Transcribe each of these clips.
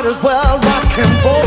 as well rock and roll.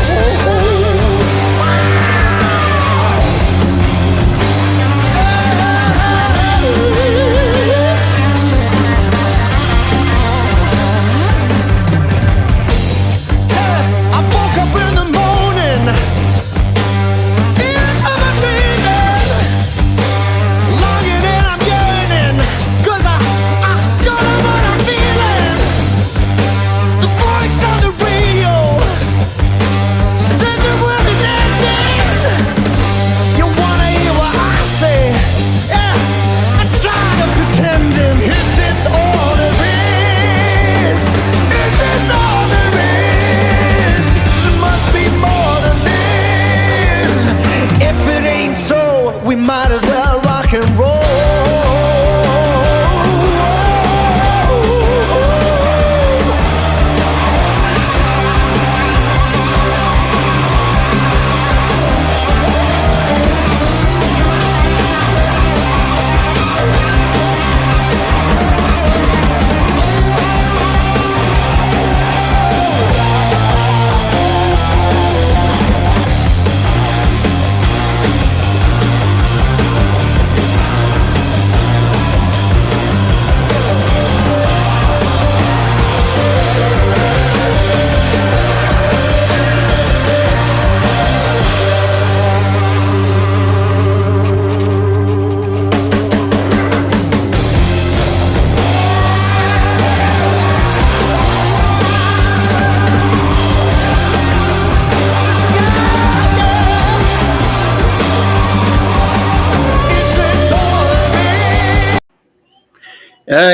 We might as well rock and roll.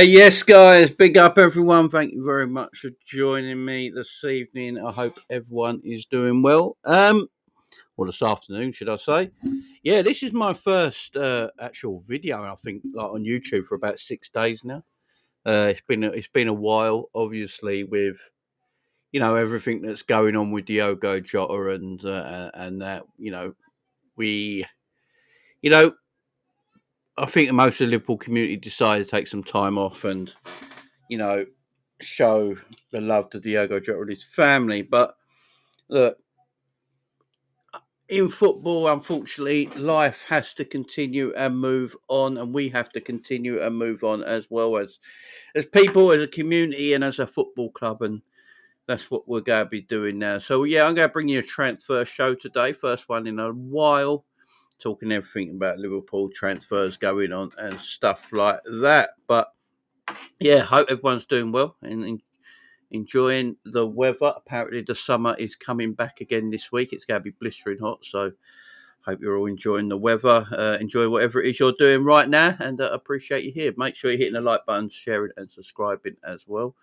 Yes, guys, big up everyone. Thank you very much for joining me this evening. I hope everyone is doing well. Well, this afternoon, should I say? Yeah, this is my first actual video, I think, like on YouTube for about 6 days now. It's been a while, obviously, with everything that's going on with Diogo Jota and that. We you know I think most of the Liverpool community decided to take some time off and show the love to Diogo Jota and his family. But look, in football, unfortunately, life has to continue and move on, and we have to continue and move on as well as people, as a community, and as a football club, and that's what we're going to be doing now. So yeah, I'm going to bring you a transfer show today, first one in a while, talking everything about Liverpool transfers going on and stuff like that. But yeah, hope everyone's doing well and enjoying the weather. Apparently the summer is coming back again this week. It's going to be blistering hot, so hope you're all enjoying the weather. Enjoy whatever it is you're doing right now, and appreciate you here. Make sure you're hitting the like button, sharing and subscribing as well.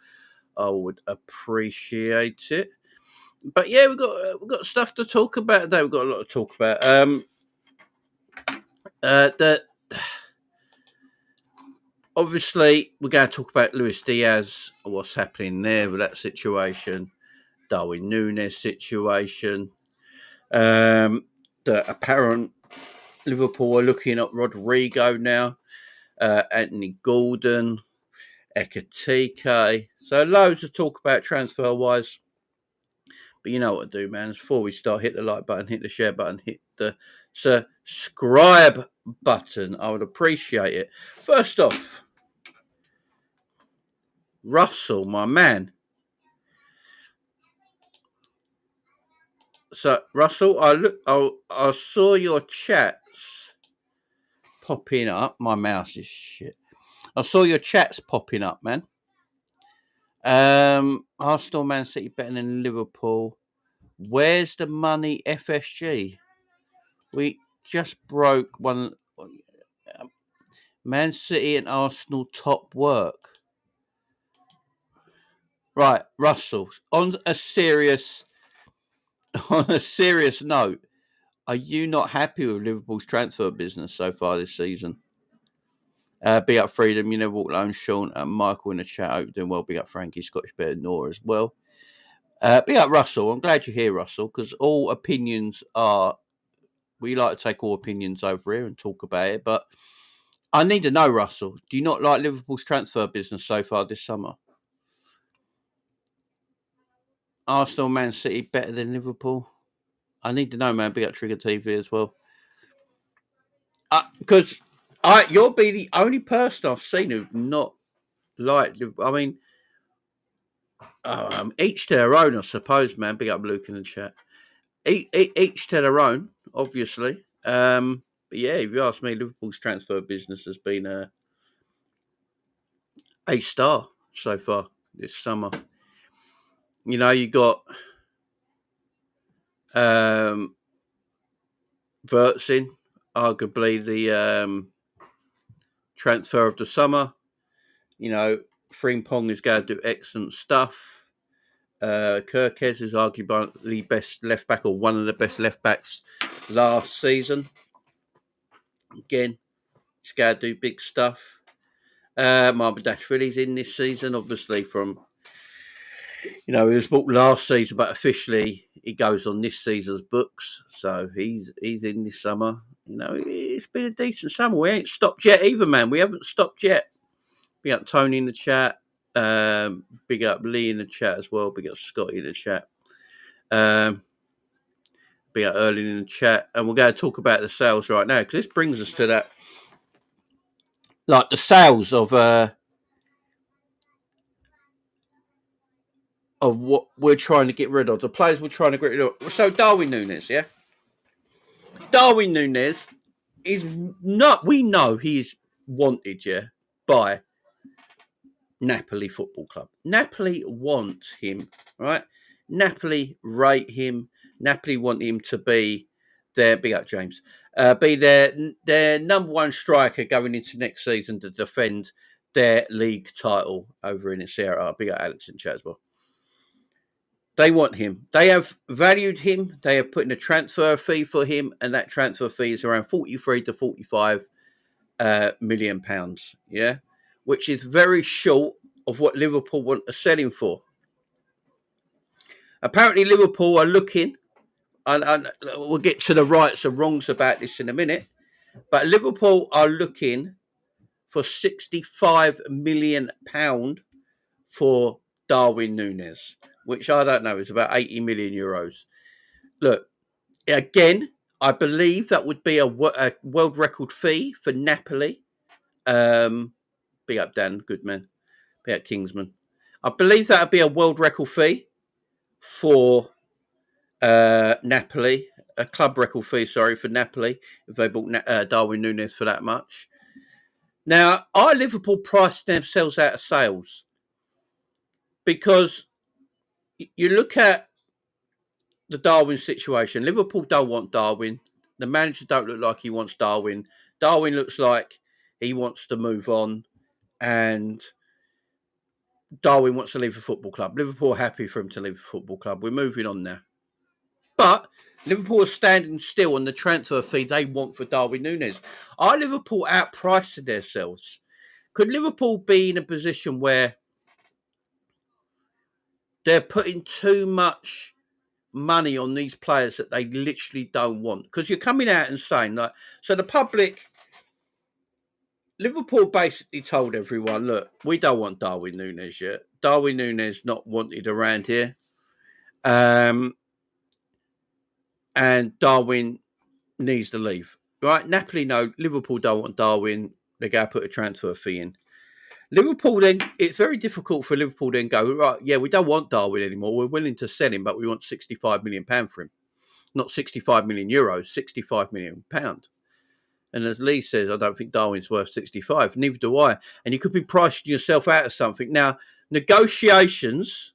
I would appreciate it. But yeah, we've got stuff to talk about today. We've got a lot to talk about. Obviously, we're going to talk about Luis Diaz, what's happening there with that situation, Darwin Nunez situation, the apparent Liverpool are looking at Rodrygo now, Anthony Gordon, Ekitike. So loads to talk about transfer-wise. But you know what to do, man. Before we start, hit the like button, hit the share button, hit the subscribe button. I would appreciate it. First off, Russell, my man. So, Russell, I saw your chats popping up. My mouse is shit. I saw your chats popping up, man. Arsenal, Man City better than Liverpool. Where's the money, FSG? We just broke one. Man City and Arsenal top work. Right, Russell. On a serious note, are you not happy with Liverpool's transfer business so far this season? Big up Freedom, you never walk alone, Sean and Michael in the chat. Hope you're doing well. Big up Frankie, Scottish Bear, Nora as well. Big up Russell. I'm glad you're here, Russell, because all opinions are. We like to take all opinions over here and talk about it. But I need to know, Russell, do you not like Liverpool's transfer business so far this summer? Arsenal, Man City better than Liverpool? I need to know, man. Big up Trigger TV as well. Because you'll be the only person I've seen who've not liked Liverpool. I mean, each to their own, I suppose, man. Big up Luke in the chat. Each to their own, obviously. But yeah, if you ask me, Liverpool's transfer business has been a star so far this summer. You know, you got Verts in, arguably the transfer of the summer. You know, Frimpong is going to do excellent stuff. 𝗚𝗙𝗢𝗢 is arguably the best left back or one of the best left backs last season. Again, he's going to do big stuff. Mamardashvili's in this season, obviously from, he was bought last season, but officially he goes on this season's books. So he's in this summer. It's been a decent summer. We ain't stopped yet either, man. We haven't stopped yet. Big up Tony in the chat. Big up Lee in the chat as well. Big up Scotty in the chat. Big up Erling in the chat. And we're going to talk about the sales right now, because this brings us to that. Like the sales of what we're trying to get rid of. The players we're trying to get rid of. So Darwin Nunez, yeah? Darwin Nunez is not, we know he is wanted, yeah, by Napoli Football Club. Napoli want him, right? Napoli rate him. Napoli want him to be their, big up James, be their number one striker going into next season to defend their league title over in the Serie A. Big up Alex in chat as well. They want him. They have valued him. They have put in a transfer fee for him, and that transfer fee is around 43 to 45 million pounds. Yeah, which is very short of what Liverpool want to sell him for. Apparently, Liverpool are looking, and we'll get to the rights and wrongs about this in a minute, but Liverpool are looking for £65 million for Darwin Nunez, which I don't know, is about 80 million euros. Look, again, I believe that would be a world record fee for Napoli. Big up Dan Goodman. Big up Kingsman. I believe that would be a world record fee for Napoli. A club record fee, sorry, for Napoli, if they bought Darwin Nunez for that much. Now, are Liverpool priced themselves out of sales? Because you look at the Darwin situation. Liverpool don't want Darwin. The manager don't look like he wants Darwin. Darwin looks like he wants to move on, and Darwin wants to leave the football club. Liverpool are happy for him to leave the football club. We're moving on now. But Liverpool are standing still on the transfer fee they want for Darwin Nunez. Are Liverpool outpricing themselves? Could Liverpool be in a position where they're putting too much money on these players that they literally don't want? Because you're coming out and saying that. So the public, Liverpool basically told everyone, look, we don't want Darwin Nunez yet. Darwin Nunez not wanted around here. And Darwin needs to leave. Right? Napoli know Liverpool don't want Darwin. They're going to put a transfer fee in. Liverpool then, it's very difficult for Liverpool then go, right, yeah, we don't want Darwin anymore. We're willing to sell him, but we want £65 million for him. Not 65 million euros, £65 million. And as Lee says, I don't think Darwin's worth 65. Neither do I. And you could be pricing yourself out of something. Now, negotiations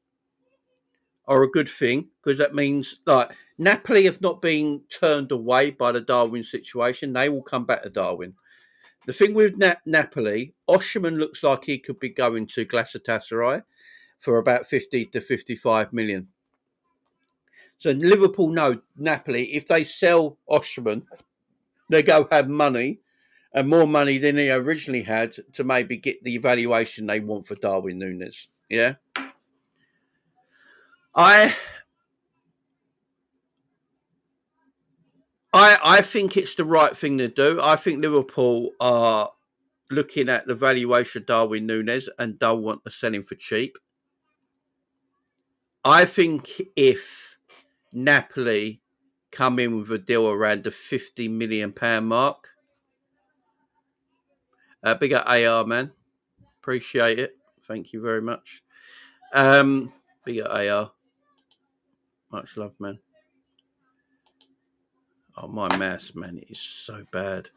are a good thing, because that means like Napoli have not been turned away by the Darwin situation. They will come back to Darwin. The thing with Napoli, Osimhen looks like he could be going to Galatasaray for about 50 to 55 million. So Liverpool know Napoli, if they sell Osimhen, they go have money, and more money than they originally had, to maybe get the evaluation they want for Darwin Nunez. Yeah. I think it's the right thing to do. I think Liverpool are looking at the valuation of Darwin Nunez and don't want to sell him for cheap. I think if Napoli come in with a deal around the £50 million mark, big up AR, man. Appreciate it. Thank you very much. Big up AR. Much love, man. Oh, my mouse, man, it is so bad.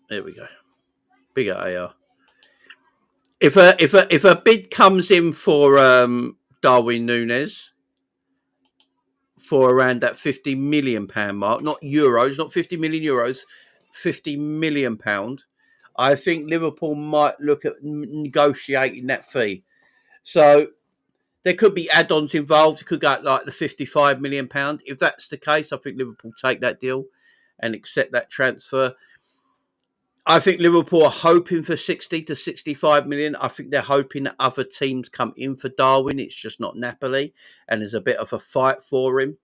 There we go. Big up AR. If a bid comes in for Darwin Nunez for around that £50 million mark, not euros, not 50 million euros, £50 million, I think Liverpool might look at negotiating that fee. So there could be add-ons involved. It could go like the £55 million. If that's the case, I think Liverpool take that deal and accept that transfer. I think Liverpool are hoping for 60 to 65 million. I think they're hoping that other teams come in for Darwin. It's just not Napoli, and there's a bit of a fight for him.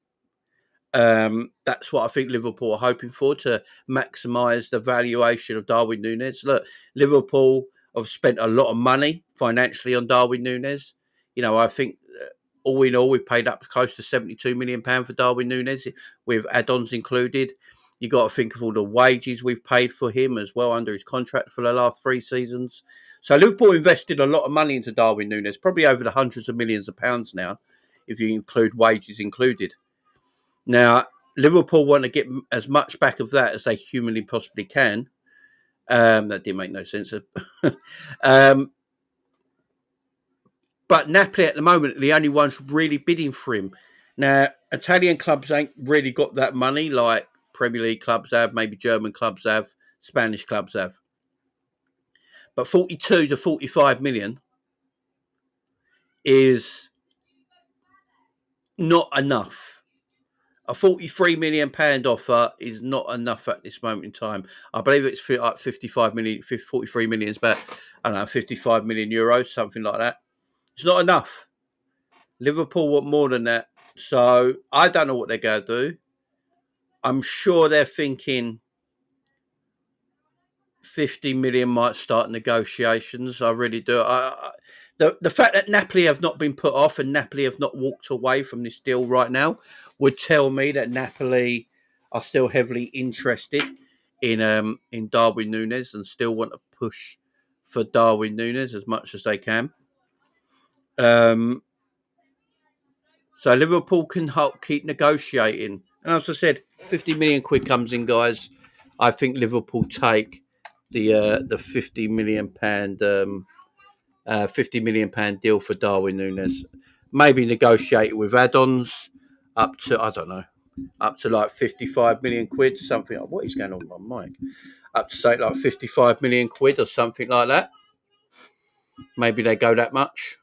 That's what I think Liverpool are hoping for, to maximise the valuation of Darwin Nunez. Look, Liverpool have spent a lot of money financially on Darwin Nunez. You know, I think all in all, we've paid up close to £72 million for Darwin Nunez, with add-ons included. You got to think of all the wages we've paid for him as well under his contract for the last 3 seasons. So Liverpool invested a lot of money into Darwin Nunez, probably over the hundreds of millions of pounds now, if you include wages included. Now, Liverpool want to get as much back of that as they humanly possibly can. That didn't make no sense. But Napoli at the moment are the only ones really bidding for him. Now, Italian clubs ain't really got that money like Premier League clubs have, maybe German clubs have, Spanish clubs have. But 42 to 45 million is not enough. A £43 million offer is not enough at this moment in time. I believe it's like 55 million, 43 million is about, I don't know, 55 million euros, something like that. It's not enough. Liverpool want more than that. So I don't know what they're going to do. I'm sure they're thinking 50 million might start negotiations. I really do. The fact that Napoli have not been put off and Napoli have not walked away from this deal right now would tell me that Napoli are still heavily interested in Darwin Nunez and still want to push for Darwin Nunez as much as they can. So Liverpool can keep negotiating. And as I said, 50 million quid comes in, guys. I think Liverpool take the £50 million £50 million deal for Darwin Nunez. Maybe negotiate it with add-ons up to, I don't know, up to like 55 million quid, something like, what is going on with my mic? Up to say like 55 million quid or something like that. Maybe they go that much.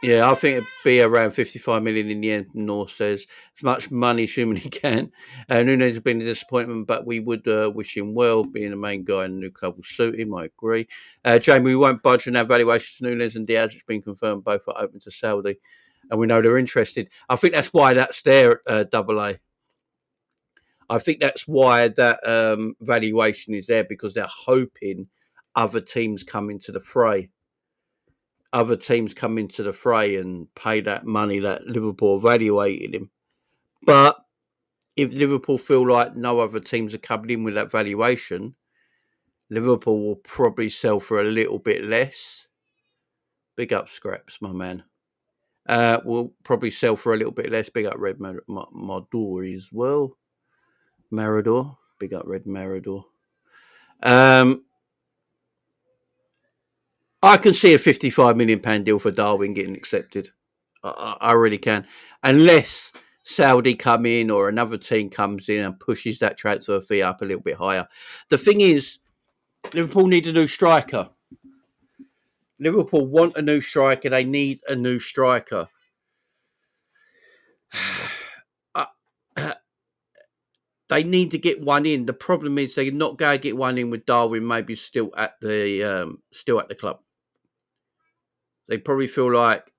Yeah, I think it'd be around 55 million in the end. North says as much money as humanly can. Nunez has been a disappointment, but we would wish him well. Being the main guy in the new club will suit him. I agree. Jamie, we won't budge on our valuations. Nunez and Diaz, it's been confirmed both are open to Saudi, and we know they're interested. I think that's why that's there at double A. I think that's why that valuation is there, because they're hoping other teams come into the fray. Other teams come into the fray and pay that money that Liverpool evaluated him. But if Liverpool feel like no other teams are coming in with that valuation, Liverpool will probably sell for a little bit less. Big up Scraps, my man. We'll probably sell for a little bit less. Big up Red Marador as well. Marador. Big up Red Marador. I can see a £55 million deal for Darwin getting accepted. I really can. Unless Saudi come in or another team comes in and pushes that transfer fee up a little bit higher. The thing is, Liverpool need a new striker. Liverpool want a new striker. They need a new striker. They need to get one in. The problem is they're not going to get one in with Darwin maybe still at the club. They probably feel like,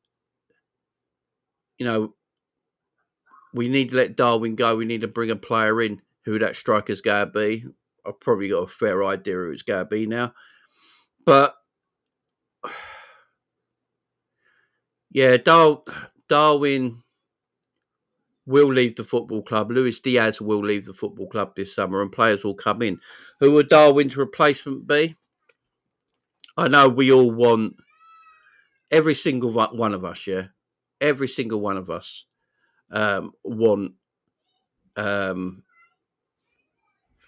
you know, we need to let Darwin go. We need to bring a player in who that striker's going to be. I've probably got a fair idea who it's going to be now. But Yeah, Darwin will leave the football club. Luis Diaz will leave the football club this summer, and players will come in. Who would Darwin's replacement be? I know we all want every single one of us. Yeah, every single one of us want um,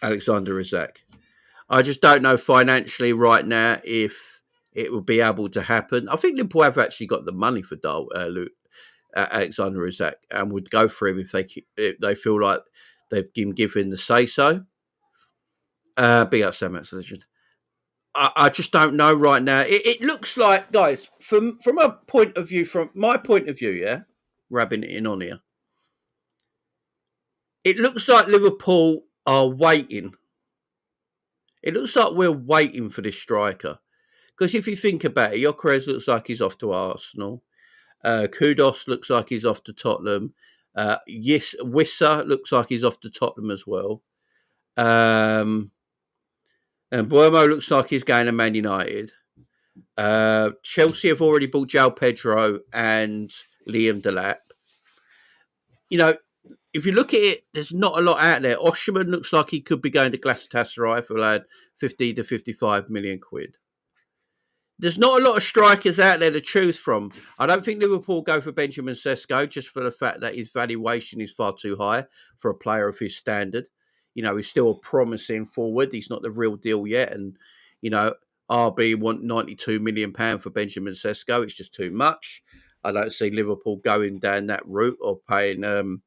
Alexander Isak. I just don't know financially right now if it will be able to happen. I think Liverpool have actually got the money for Alexander Isak and would go for him if they feel like they've been given the say so. Big up Sam Max Legend. I just don't know right now. It looks like, guys, from a point of view, from my point of view, yeah, rubbing it in on here. It looks like Liverpool are waiting. It looks like we're waiting for this striker. Because if you think about it, Gyökeres looks like he's off to Arsenal. Kudos looks like he's off to Tottenham. Yes, Wissa looks like he's off to Tottenham as well. And Buemo looks like he's going to Man United. Chelsea have already bought João Pedro and Liam Delap. You know, if you look at it, there's not a lot out there. Osimhen looks like he could be going to Galatasaray for like 50 to 55 million quid. There's not a lot of strikers out there to choose from. I don't think Liverpool go for Benjamin Sesko just for the fact that his valuation is far too high for a player of his standard. You know, he's still a promising forward. He's not the real deal yet. And, you know, RB want £92 million for Benjamin Sesko. It's just too much. I don't see Liverpool going down that route or paying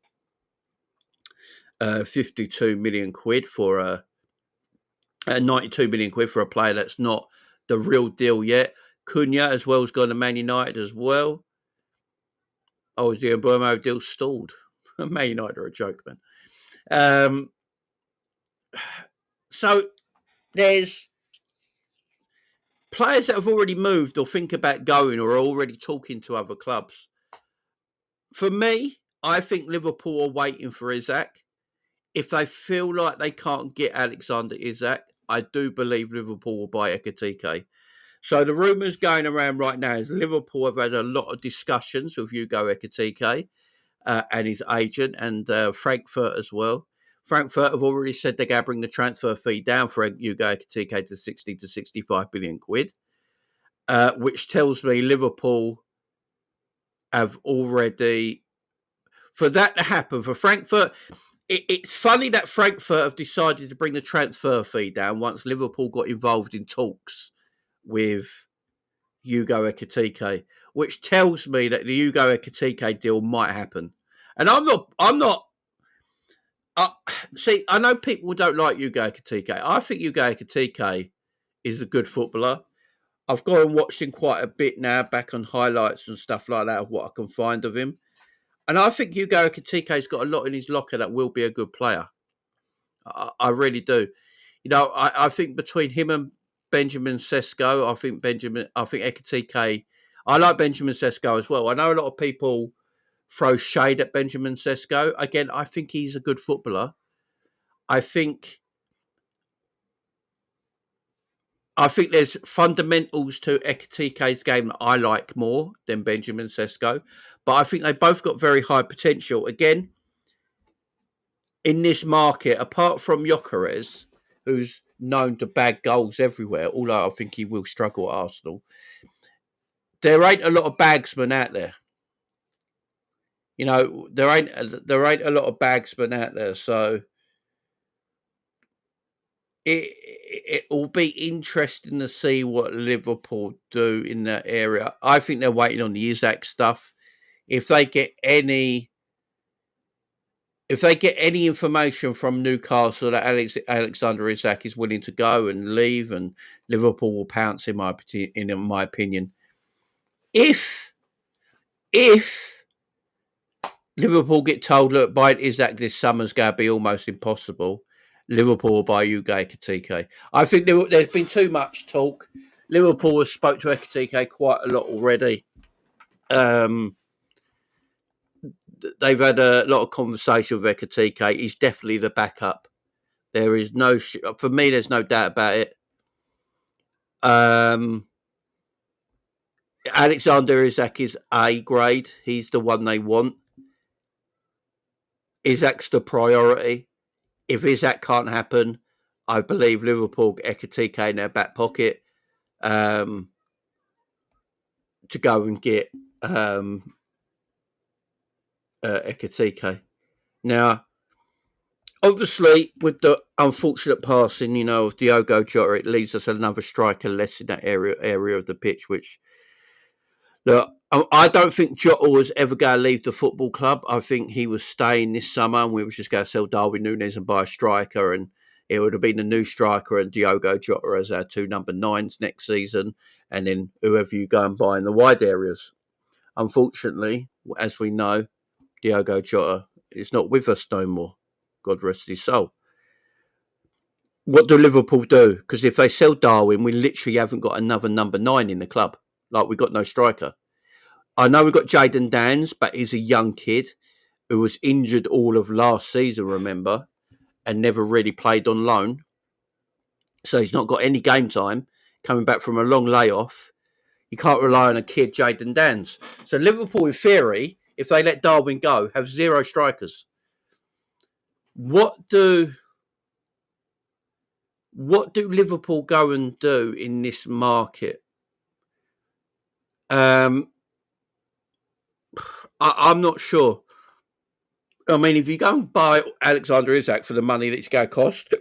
52 million quid for 92 million quid for a player that's not the real deal yet. Cunha as well has gone to Man United as well. Oh, is the Buemo deal stalled? Man United are a joke, man. So there's players that have already moved or think about going or are already talking to other clubs. For me, I think Liverpool are waiting for Isak. If they feel like they can't get Alexander Isak, I do believe Liverpool will buy Ekitike. So the rumours going around right now is Liverpool have had a lot of discussions with Hugo Ekitike and his agent and Frankfurt as well. Frankfurt have already said they're going to bring the transfer fee down for Hugo Ekitike to 60 to 65 billion quid, which tells me Liverpool have already, for that to happen, for Frankfurt, it's funny that Frankfurt have decided to bring the transfer fee down once Liverpool got involved in talks with Hugo Ekitike, which tells me that the Hugo Ekitike deal might happen. And see, I know people don't like Hugo Ekitike. I think Hugo Ekitike is a good footballer. I've gone and watched him quite a bit now, back on highlights and stuff like that of what I can find of him. And I think Hugo Ekitike's got a lot in his locker that will be a good player. I really do. You know, I think between him and Benjamin Sesko, I think Ekitike, I like Benjamin Sesko as well. I know a lot of people throw shade at Benjamin Sesko. Again, I think he's a good footballer. I think there's fundamentals to Ekitike's game that I like more than Benjamin Sesko. But I think they both got very high potential. Again, in this market, apart from Gyökeres, who's known to bag goals everywhere, although I think he will struggle at Arsenal, there ain't a lot of bagsmen out there. You know, there ain't a lot of bagsmen out there. So it will be interesting to see what Liverpool do in that area. I think they're waiting on the Isak stuff. If they get any information from Newcastle that Alexander Isak is willing to go and leave, and Liverpool will pounce, in my opinion. If Liverpool get told, look, buying Isak this summer's going to be almost impossible, Liverpool will buy Hugo Ekitike. I think there's been too much talk. Liverpool has spoke to Ekitike quite a lot already. They've had a lot of conversation with Ekitike. He's definitely the backup. There is for me, there's no doubt about it. Alexander Isak is A grade. He's the one they want. Isak's the priority. If Isak can't happen, I believe Liverpool Ekitike in their back pocket to go and get Ekitike. Now, obviously, with the unfortunate passing, of Diogo Jota, it leaves us another striker less in that area of the pitch, which, look, I don't think Jota was ever going to leave the football club. I think he was staying this summer and we were just going to sell Darwin Nunez and buy a striker, and it would have been a new striker and Diogo Jota as our 2 number 9s next season, and then whoever you go and buy in the wide areas. Unfortunately, as we know, Diogo Jota is not with us no more. God rest his soul. What do Liverpool do? Because if they sell Darwin, we literally haven't got another number 9 in the club. Like, we've got no striker. I know we've got Jayden Danns, but he's a young kid who was injured all of last season, remember, and never really played on loan. So he's not got any game time, coming back from a long layoff. You can't rely on a kid, Jayden Danns. So Liverpool, in theory, if they let Darwin go, have 0 strikers. What do Liverpool go and do in this market? I'm not sure. I mean, if you go and buy Alexander Isak for the money that it's going to cost,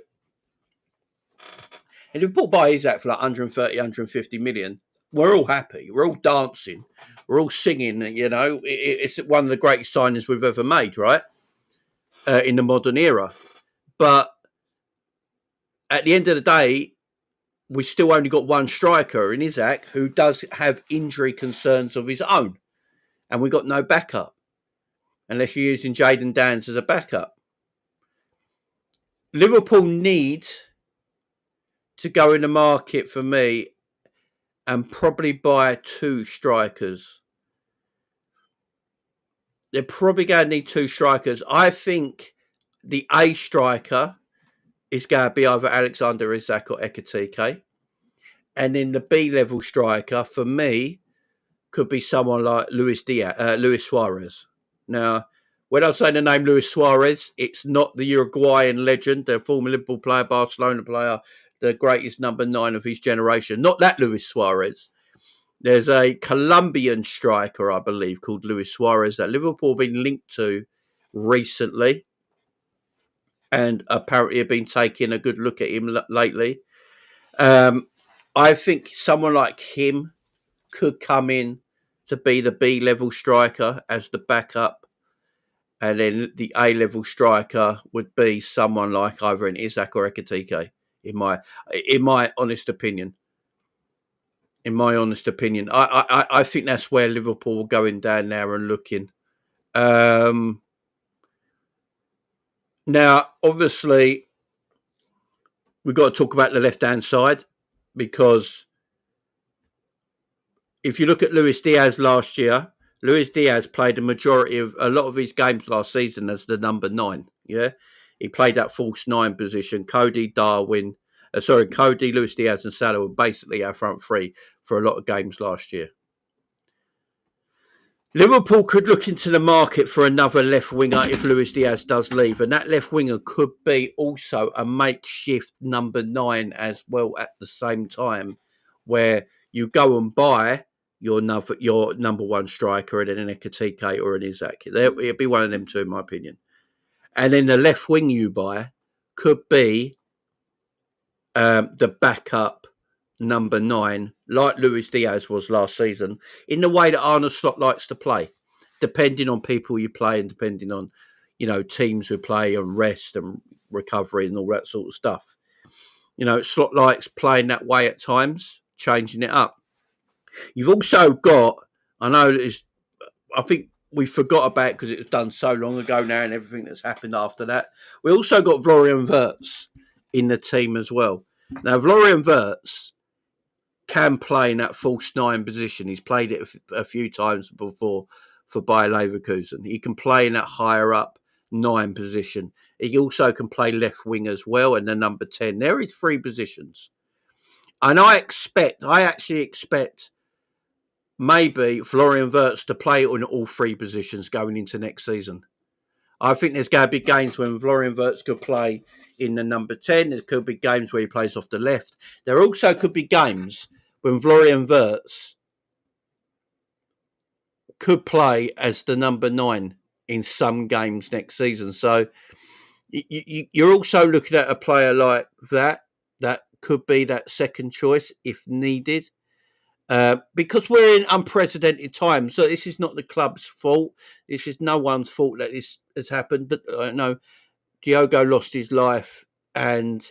and if Liverpool buy Isak for like 130, 150 million, we're all happy. We're all dancing. We're all singing. It's one of the greatest signings we've ever made, right? In the modern era. But at the end of the day, we still only got one striker in Isak who does have injury concerns of his own. And we got no backup. Unless you're using Jayden Danns as a backup. Liverpool need to go in the market for me and probably buy 2 strikers. They're probably going to need 2 strikers. I think the A striker is going to be either Alexander Isak or Ekitike. And then the B level striker, for me, could be someone like Luis Suarez. Now, when I say the name Luis Suarez, it's not the Uruguayan legend, the former Liverpool player, Barcelona player, the greatest number 9 of his generation. Not that Luis Suarez. There's a Colombian striker, I believe, called Luis Suarez that Liverpool have been linked to recently, and apparently have been taking a good look at him lately. I think someone like him could come in to be the B-level striker as the backup, and then the A-level striker would be someone like either an Isak or Ekitike, in my honest opinion. In my honest opinion, I think that's where Liverpool are going down there and looking. Now, obviously, we've got to talk about the left-hand side, because if you look at Luis Diaz last year, Luis Diaz played a lot of his games last season as the number 9. Yeah, he played that false 9 position. Cody, Luis Diaz and Salah were basically our front 3 for a lot of games last year. Liverpool could look into the market for another left winger if Luis Diaz does leave, and that left winger could be also a makeshift number 9 as well at the same time, where you go and buy your number 1 striker and then an Ekitike or an Isak. It'd be one of them 2, in my opinion. And then the left wing you buy could be the backup number 9, like Luis Diaz was last season, in the way that Arne Slot likes to play, depending on people you play and depending on, teams who play and rest and recovery and all that sort of stuff. Slot likes playing that way at times, changing it up. You've also got, I think we forgot about it because it was done so long ago now and everything that's happened after that. We also got Florian Wirtz in the team as well. Now, Florian Wirtz can play in that false 9 position. He's played it a few times before for Bayer Leverkusen. He can play in that higher up 9 position. He also can play left wing as well, and the number 10. There is 3 positions. And I actually expect maybe Florian Wirtz to play on all three positions going into next season. I think there's going to be games when Florian Wirtz could play in the number 10. There could be games where he plays off the left. There also could be games when Florian Wirtz could play as the number 9 in some games next season. So you're also looking at a player like that could be that second choice if needed. Because we're in unprecedented times, so this is not the club's fault. This is no one's fault that this has happened. No, Diogo lost his life, and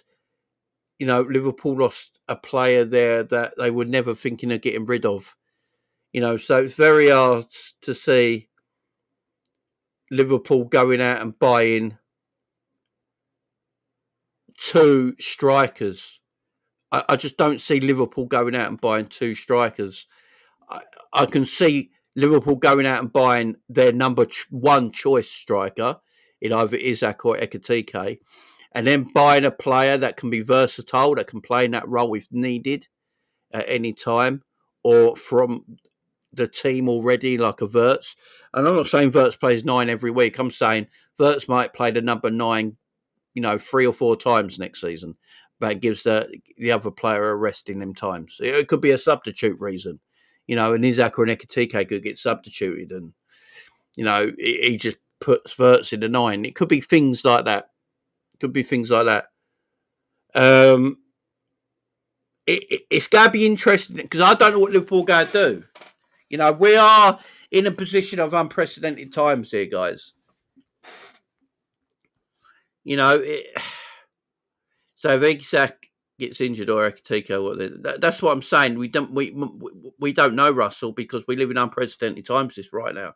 Liverpool lost a player there that they were never thinking of getting rid of. So it's very hard to see Liverpool going out and buying 2 strikers. I just don't see Liverpool going out and buying 2 strikers. I can see Liverpool going out and buying their number 1 choice striker in either 𝗜𝗓𝗙 or Ekitike, and then buying a player that can be versatile, that can play in that role if needed at any time, or from the team already, like a Wirtz. And I'm not saying Wirtz plays 9 every week. I'm saying Wirtz might play the number 9, 3 or 4 times next season, but it gives the other player a rest in them times. It could be a substitute reason. And 𝗜𝗓𝗙 and Ekitike could get substituted, and he just puts Wirtz in the 9. It could be things like that. It's going to be interesting because I don't know what Liverpool are going to do. We are in a position of unprecedented times here, guys. So if 𝗜𝗓𝗙 gets injured or Ekitike, that's what I'm saying. We don't know, Russell, because we live in unprecedented times right now.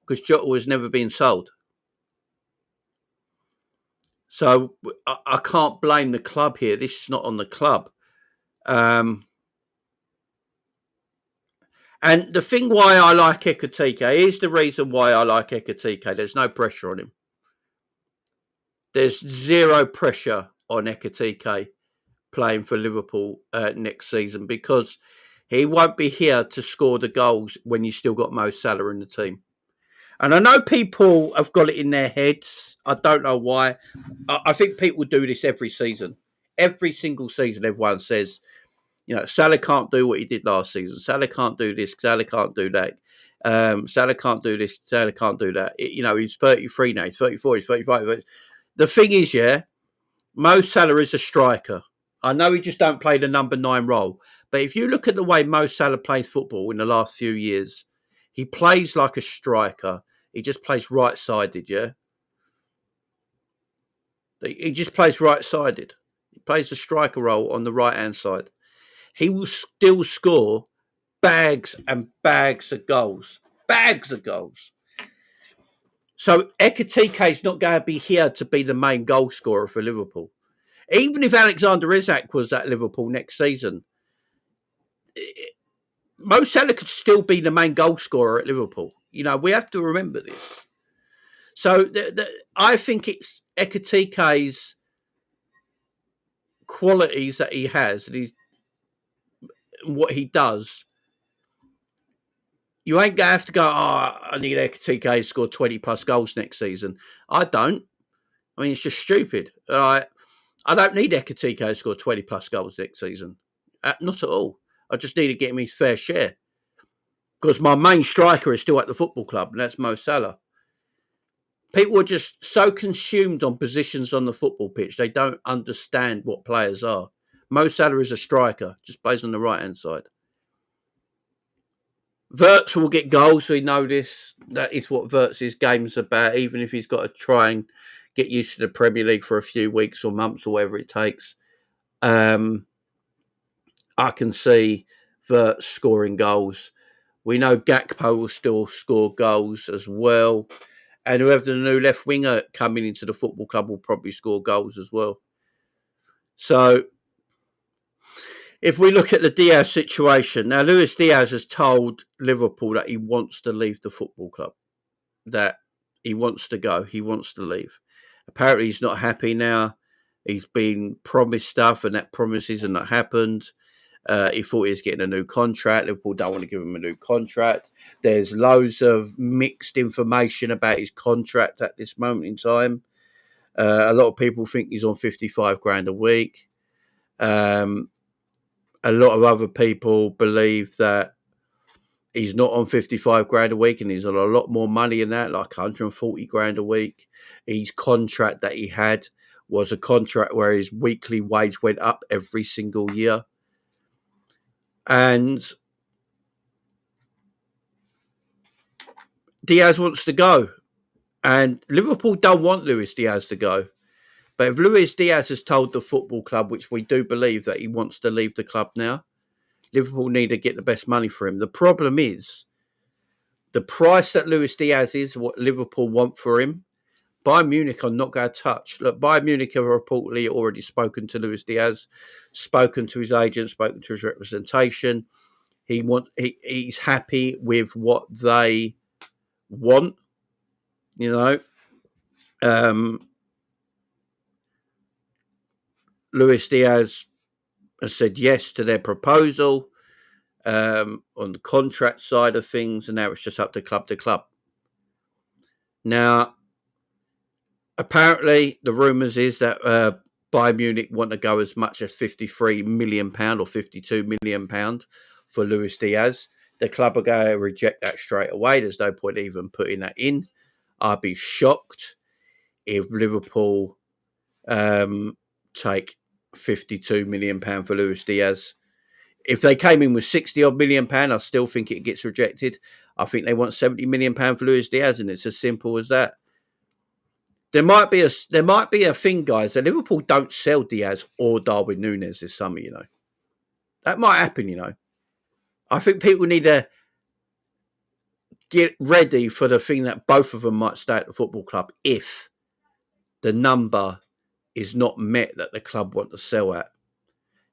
Because Jota has never been sold. So I can't blame the club here. This is not on the club. And the thing why I like Ekitike, here's the reason why I like Ekitike. There's no pressure on him. There's zero pressure on Ekitike playing for Liverpool next season, because he won't be here to score the goals when you've still got Mo Salah in the team. And I know people have got it in their heads. I don't know why. I think people do this every season. Every single season, everyone says, Salah can't do what he did last season. Salah can't do this. Salah can't do that. Salah can't do this. Salah can't do that. He's 33 now. He's 34. He's 35. The thing is, Mo Salah is a striker. I know he just don't play the number 9 role. But if you look at the way Mo Salah plays football in the last few years, he plays like a striker. He just plays right-sided, He just plays right-sided. He plays the striker role on the right-hand side. He will still score bags and bags of goals. Bags of goals. So Ekitike is not going to be here to be the main goal scorer for Liverpool. Even if Alexander Isak was at Liverpool next season, Mo Salah could still be the main goal scorer at Liverpool. We have to remember this. So I think it's Ekitike's qualities that he has and what he does. You ain't going to have to go, I need Ekitike to score 20 plus goals next season. I don't. I mean, it's just stupid. I don't need Ekitike to score 20 plus goals next season. Not at all. I just need to get him his fair share. Because my main striker is still at the football club, and that's Mo Salah. People are just so consumed on positions on the football pitch, they don't understand what players are. Mo Salah is a striker, just plays on the right-hand side. Wirtz will get goals, we know this. That is what Wirtz's game's about, even if he's got to try and get used to the Premier League for a few weeks or months or whatever it takes. I can see Wirtz scoring goals. We know Gakpo will still score goals as well. And whoever the new left winger coming into the football club will probably score goals as well. So, if we look at the Diaz situation, now Luis Diaz has told Liverpool that he wants to leave the football club. That he wants to go, he wants to leave. Apparently he's not happy now. He's been promised stuff and that promise hasn't happened. He thought he was getting a new contract. Liverpool don't want to give him a new contract. There's loads of mixed information about his contract at this moment in time. A lot of people think he's on 55 grand a week. A lot of other people believe that he's not on 55 grand a week and he's on a lot more money than that, like 140 grand a week. His contract that he had was a contract where his weekly wage went up every single year. And Diaz wants to go. And Liverpool don't want Luis Diaz to go. But if Luis Diaz has told the football club, which we do believe that he wants to leave the club now, Liverpool need to get the best money for him. The problem is the price that Luis Diaz is, what Liverpool want for him, Bayern Munich are not going to touch. Look, Bayern Munich have reportedly already spoken to Luis Diaz, spoken to his agent, spoken to his representation. He's happy with what they want, you know. Luis Diaz has said yes to their proposal on the contract side of things, and now it's just up to club. Now, apparently, the rumours is that Bayern Munich want to go as much as £53 million or £52 million for Luis Diaz. The club are going to reject that straight away. There's no point even putting that in. I'd be shocked if Liverpool take £52 million for Luis Diaz. If they came in with 60 odd million pound, I still think it gets rejected. I think they want 70 million pound for Luis Diaz, and it's as simple as that. There might be a thing, guys, that Liverpool don't sell Diaz or Darwin Nunez this summer, you know. That might happen, you know. I think people need to get ready for the thing that both of them might stay at the football club if the number is not met that the club want to sell at.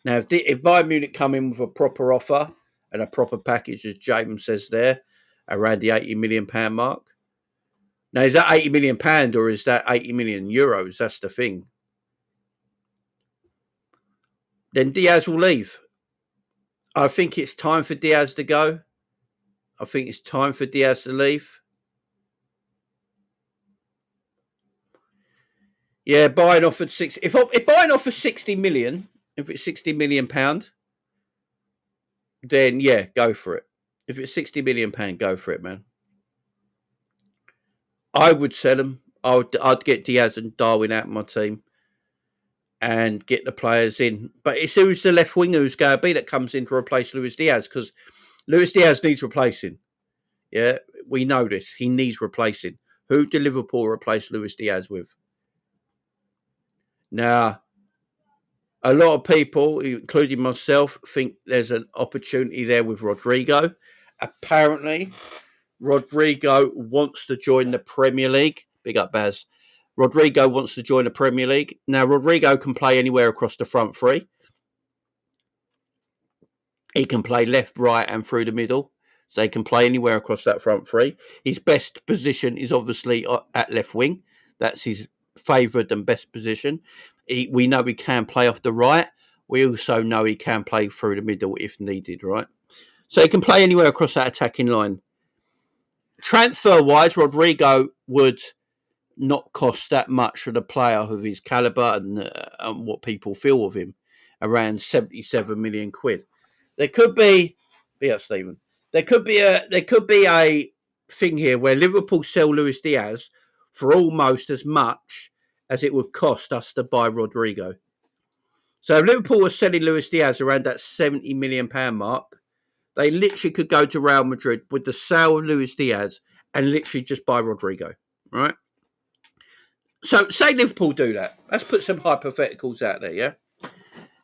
Now, if Bayern Munich come in with a proper offer and a proper package, as James says there, around the £80 million mark. Now, is that £80 million or is that 80 million euros? That's the thing. Then Diaz will leave. I think it's time for Diaz to go. I think it's time for Diaz to leave. Yeah, Bayern offered 60. If Bayern offers 60 million, if it's £60 million, then yeah, go for it. If it's £60 million, go for it, man. I would sell them. I'd get Diaz and Darwin out of my team and get the players in. But it's who's the left winger who's going to be that comes in to replace Luis Diaz, because Luis Diaz needs replacing. Yeah, we know this. He needs replacing. Who did Liverpool replace Luis Diaz with? Now, a lot of people, including myself, think there's an opportunity there with Rodrigo. Apparently, Rodrigo wants to join the Premier League. Big up, Baz. Rodrigo wants to join the Premier League. Now, Rodrigo can play anywhere across the front three. He can play left, right, and through the middle. So he can play anywhere across that front three. His best position is obviously at left wing. That's his favoured and best position. We know he can play off the right. We also know he can play through the middle if needed, right? So he can play anywhere across that attacking line. Transfer-wise, Rodrigo would not cost that much for the player of his calibre and what people feel of him, around 77 million quid. There could be, Stephen. There could be a thing here where Liverpool sell Luis Diaz for almost as much as it would cost us to buy Rodrigo. So if Liverpool was selling Luis Diaz around that £70 million mark, they literally could go to Real Madrid with the sale of Luis Diaz and literally just buy Rodrigo, right? So say Liverpool do that. Let's put some hypotheticals out there, yeah?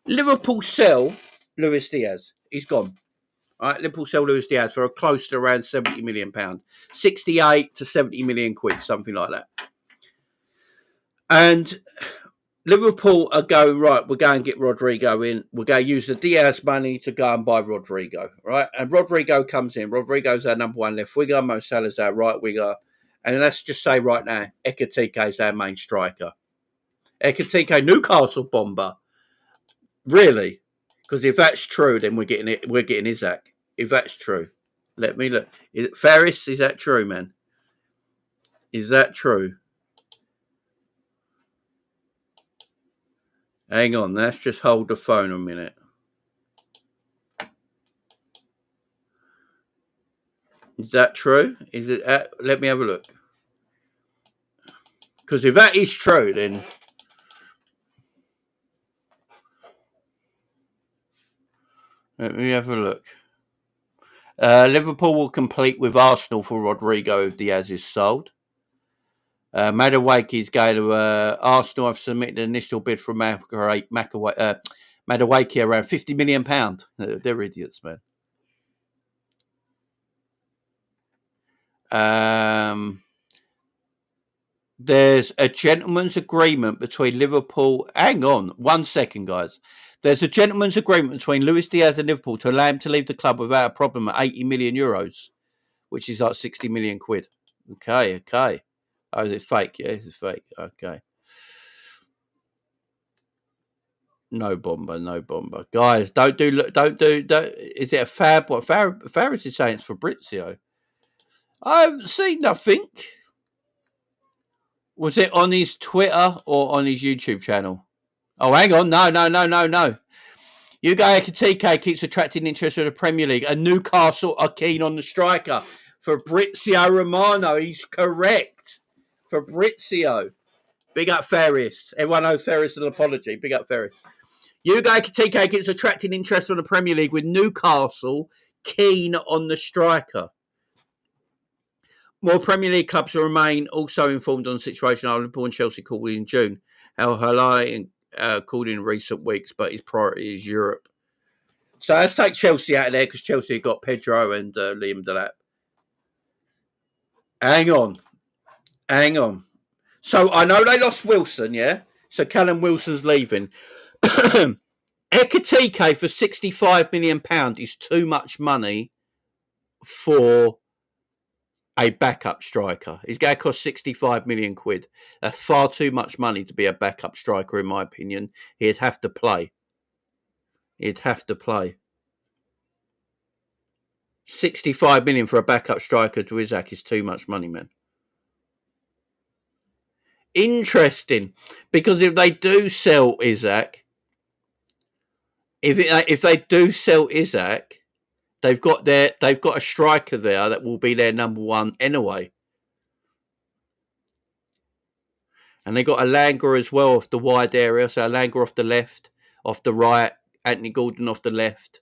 Liverpool sell Luis Diaz. He's gone. All right, Liverpool sell Luis Diaz for close to around £70 million. 68 to 70 million quid, something like that. And Liverpool are going, right, we're going to get Rodrigo in. We're going to use the Diaz money to go and buy Rodrigo, right? And Rodrigo comes in. Rodrigo's our number one left winger. Mo Salah's our right winger. And let's just say right now, Ekitike is our main striker. Ekitike, Newcastle bomber. Really? Because if that's true, then we're getting it. We're getting 𝗜𝗏. If that's true, let me look. Ferris, is that true, man? Is that true? Hang on, let's just hold the phone a minute. Is that true? Is it? Let me have a look. Because if that is true, then let me have a look. Liverpool will complete with Arsenal for Rodrigo if Diaz is sold. Madueke is going to Arsenal. Have submitted an initial bid for Madueke around £50 million. They're idiots, man. There's a gentleman's agreement between Liverpool. Hang on 1 second, guys. There's a gentleman's agreement between Luis Diaz and Liverpool to allow him to leave the club without a problem at 80 million euros, which is like 60 million quid. Okay. Oh, is it fake? Yeah, it's fake. Okay. No bomber. Guys, don't do. Is it a fab? What Faris is saying it's Fabrizio. I haven't seen nothing. Was it on his Twitter or on his YouTube channel? Oh, hang on. No. Hugo Ekitike keeps attracting interest in the Premier League, and Newcastle are keen on the striker. Fabrizio Romano, he's correct. Fabrizio. Big up Ferris. Everyone knows Ferris an apology. Big up Ferris. Hugo Ekitike keeps attracting interest in the Premier League, with Newcastle keen on the striker. More Premier League clubs will remain also informed on the situation. Liverpool and Chelsea called in June. Al Hilal called in recent weeks, but his priority is Europe. So let's take Chelsea out of there because Chelsea got Pedro and Liam Delap. Hang on. So I know they lost Wilson, yeah? So Callum Wilson's leaving. Ekitike for £65 million is too much money for a backup striker. He's going to cost 65 million quid. That's far too much money to be a backup striker, in my opinion. He'd have to play. 65 million for a backup striker to 𝗜𝗏 is too much money, man. Interesting, because if they do sell 𝗜𝗏, if they do sell 𝗜𝗏, they've got a striker there that will be their number one anyway. And they got Alanga as well off the wide area. So Alanga off the left, off the right, Anthony Gordon off the left.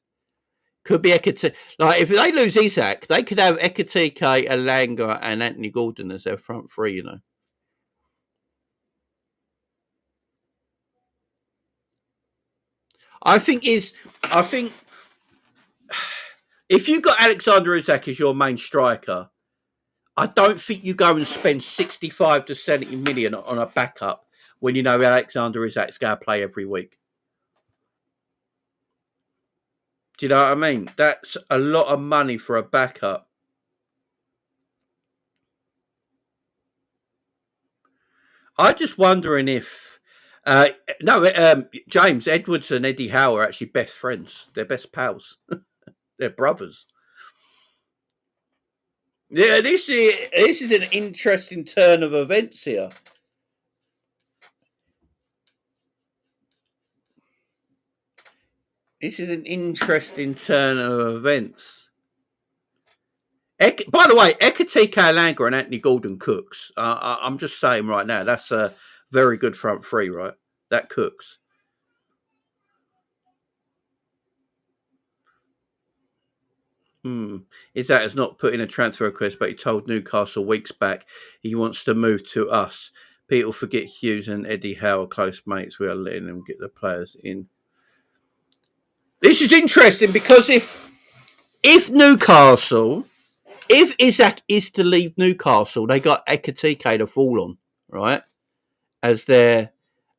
Could be Ekitike. Like, if they lose 𝗜𝗏, they could have Ekitike, Alanga, and Anthony Gordon as their front three, you know. I think if you got Alexander Isak as your main striker, I don't think you go and spend 65 to 70 million on a backup when you know Alexander Isak's going to play every week. Do you know what I mean? That's a lot of money for a backup. I'm just wondering if... James Edwards and Eddie Howe are actually best friends. They're best pals. They're brothers. Yeah, this is an interesting turn of events here. This is an interesting turn of events. By the way, Ekitike, Alanga and Anthony Gordon cooks. I'm just saying right now, that's a very good front three, right? That cooks. 𝗜𝗏 has not put in a transfer request, but he told Newcastle weeks back he wants to move to us. People forget Hughes and Eddie Howe are close mates. We are letting them get the players in. This is interesting because if Newcastle, if 𝗜𝗏 is to leave Newcastle, they got Ekitike to fall on, right? As their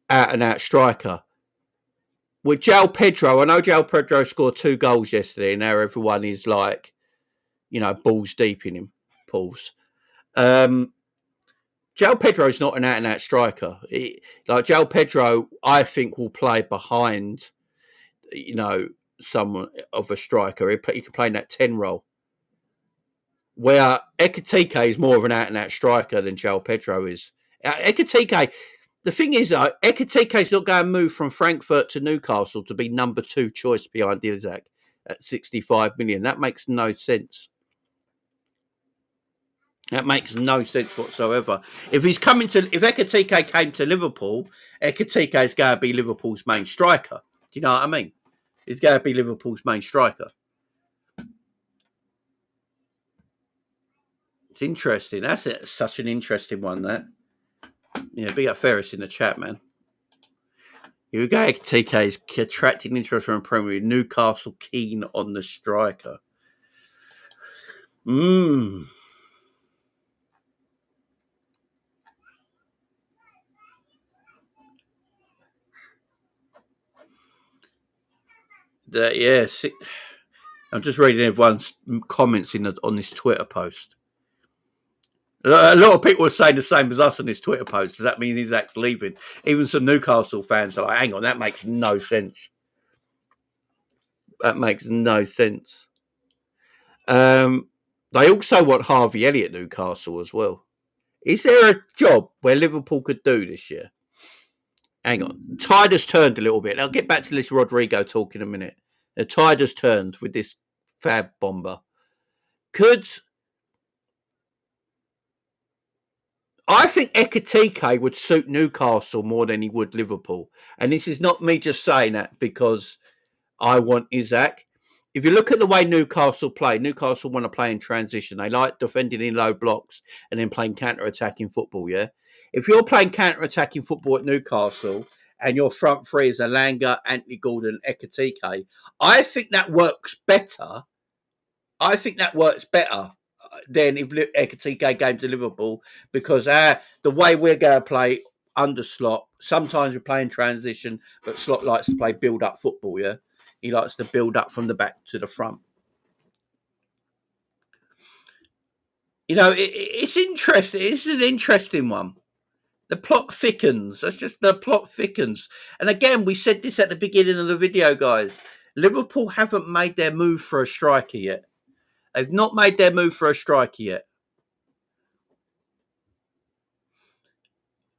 out-and-out striker. With João Pedro, I know João Pedro scored 2 goals yesterday, and now everyone is like, you know, balls deep in him. Pause. João Pedro is not an out-and-out striker. João Pedro, I think, will play behind, you know, someone of a striker. He can play in that 10 role. Where Ekitike is more of an out-and-out striker than João Pedro is. Ekitike, the thing is, though, Ekitike is not going to move from Frankfurt to Newcastle to be number 2 choice behind Diaz at 65 million. That makes no sense. That makes no sense whatsoever. If Ekitike came to Liverpool, Ekitike is going to be Liverpool's main striker. Do you know what I mean? He's going to be Liverpool's main striker. It's interesting. That's such an interesting one, that. Yeah, big up Ferris in the chat, man. Hugo Ekitike is attracting interest from Premier League. Newcastle keen on the striker. Yes. I'm just reading everyone's comments on this Twitter post. A lot of people are saying the same as us on this Twitter post. Does that mean Isaac's leaving? Even some Newcastle fans are like, hang on, that makes no sense. That makes no sense. They also want Harvey Elliott at Newcastle as well. Is there a job where Liverpool could do this year? Hang on. Tide has turned a little bit. I'll get back to this Rodrygo talk in a minute. The tide has turned with this fab bomber. I think Ekitike would suit Newcastle more than he would Liverpool. And this is not me just saying that because I want Isaac. If you look at the way Newcastle play, Newcastle want to play in transition. They like defending in low blocks and then playing counter-attacking football, yeah? If you're playing counter-attacking football at Newcastle and your front three is Elanga, Anthony Gordon, Ekitike, I think that works better. Than if Ekitike came to Liverpool, because the way we're going to play under Slot, sometimes we play in transition, but Slot likes to play build-up football, yeah? He likes to build up from the back to the front. You know, it's interesting. This is an interesting one. The plot thickens. The plot thickens. And again, we said this at the beginning of the video, guys. Liverpool haven't made their move for a striker yet. They've not made their move for a striker yet.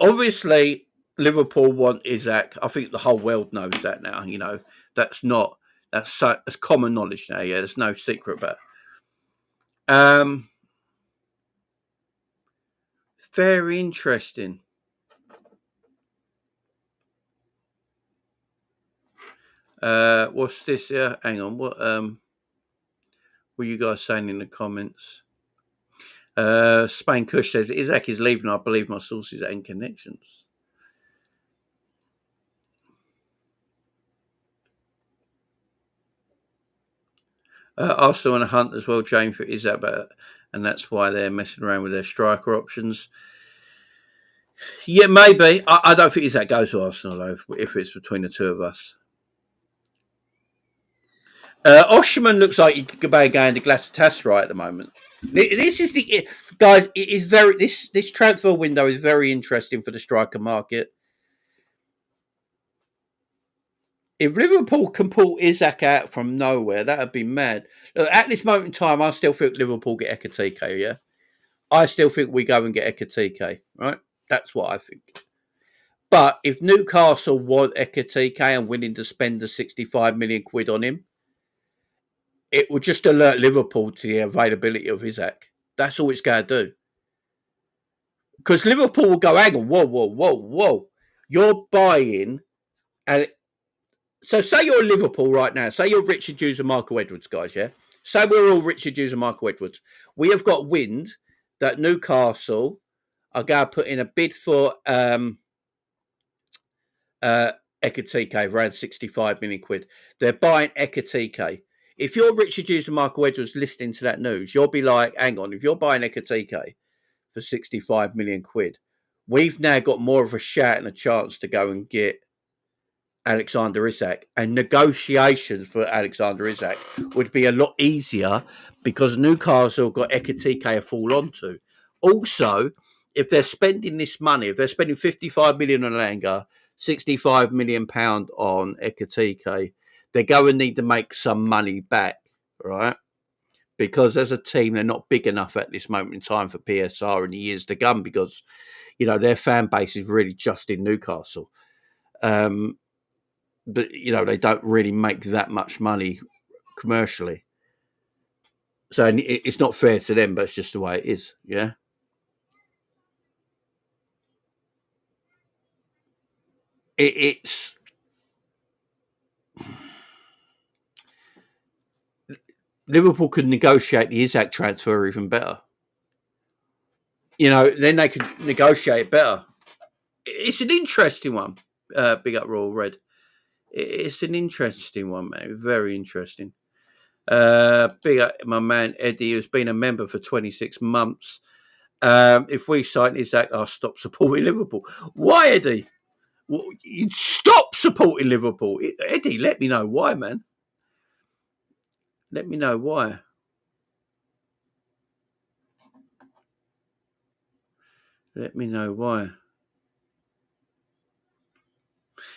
Obviously, Liverpool want Isaac. I think the whole world knows that now. You know, that's common knowledge now. Yeah, there's no secret about it. Very interesting. What's this here? Hang on. What were you guys saying in the comments? Spain Kush says Isaac is leaving. I believe my sources and connections. Arsenal on a hunt as well, James, for Isaac, and that's why they're messing around with their striker options. Yeah, maybe. I don't think Isaac goes to Arsenal though, if it's between the two of us. Oshman looks like he could be going to Galatasaray at the moment. This is the guys. It is very this transfer window is very interesting for the striker market. If Liverpool can pull Isaac out from nowhere, that would be mad. Look, at this moment in time, I still think Liverpool get Ekitike. Yeah, I still think we go and get Ekitike. Right, that's what I think. But if Newcastle want Ekitike and willing to spend the 65 million quid on him, it will just alert Liverpool to the availability of Isaac. That's all it's going to do. Because Liverpool will go, hang on, whoa. You're buying, and so say you're Liverpool right now. Say you're Richard Hughes and Michael Edwards, guys, yeah? Say we're all Richard Hughes and Michael Edwards. We have got wind that Newcastle are going to put in a bid for Ekitike, around 65 million quid. They're buying Ekitike. If you're Richard Hughes and Michael Edwards listening to that news, you'll be like, hang on, if you're buying Ekitike for 65 million quid, we've now got more of a shout and a chance to go and get Alexander Isak, and negotiations for Alexander Isak would be a lot easier because Newcastle got Ekitike to fall onto. Also, if they're spending this money, if they're spending 55 million on Elanga, 65 million pound on Ekitike, they're going to need to make some money back, right? Because as a team, they're not big enough at this moment in time for PSR in the years to come because, their fan base is really just in Newcastle. But, they don't really make that much money commercially. So it's not fair to them, but it's just the way it is, yeah? It's... Liverpool could negotiate the Isak transfer even better. Then they could negotiate better. It's an interesting one. Big up Royal Red. It's an interesting one, man. Very interesting. Big up my man Eddie, who's been a member for 26 months. If we sign Isak, I'll stop supporting Liverpool. Why, Eddie? You'd stop supporting Liverpool. Eddie, let me know why, man. Let me know why. Let me know why.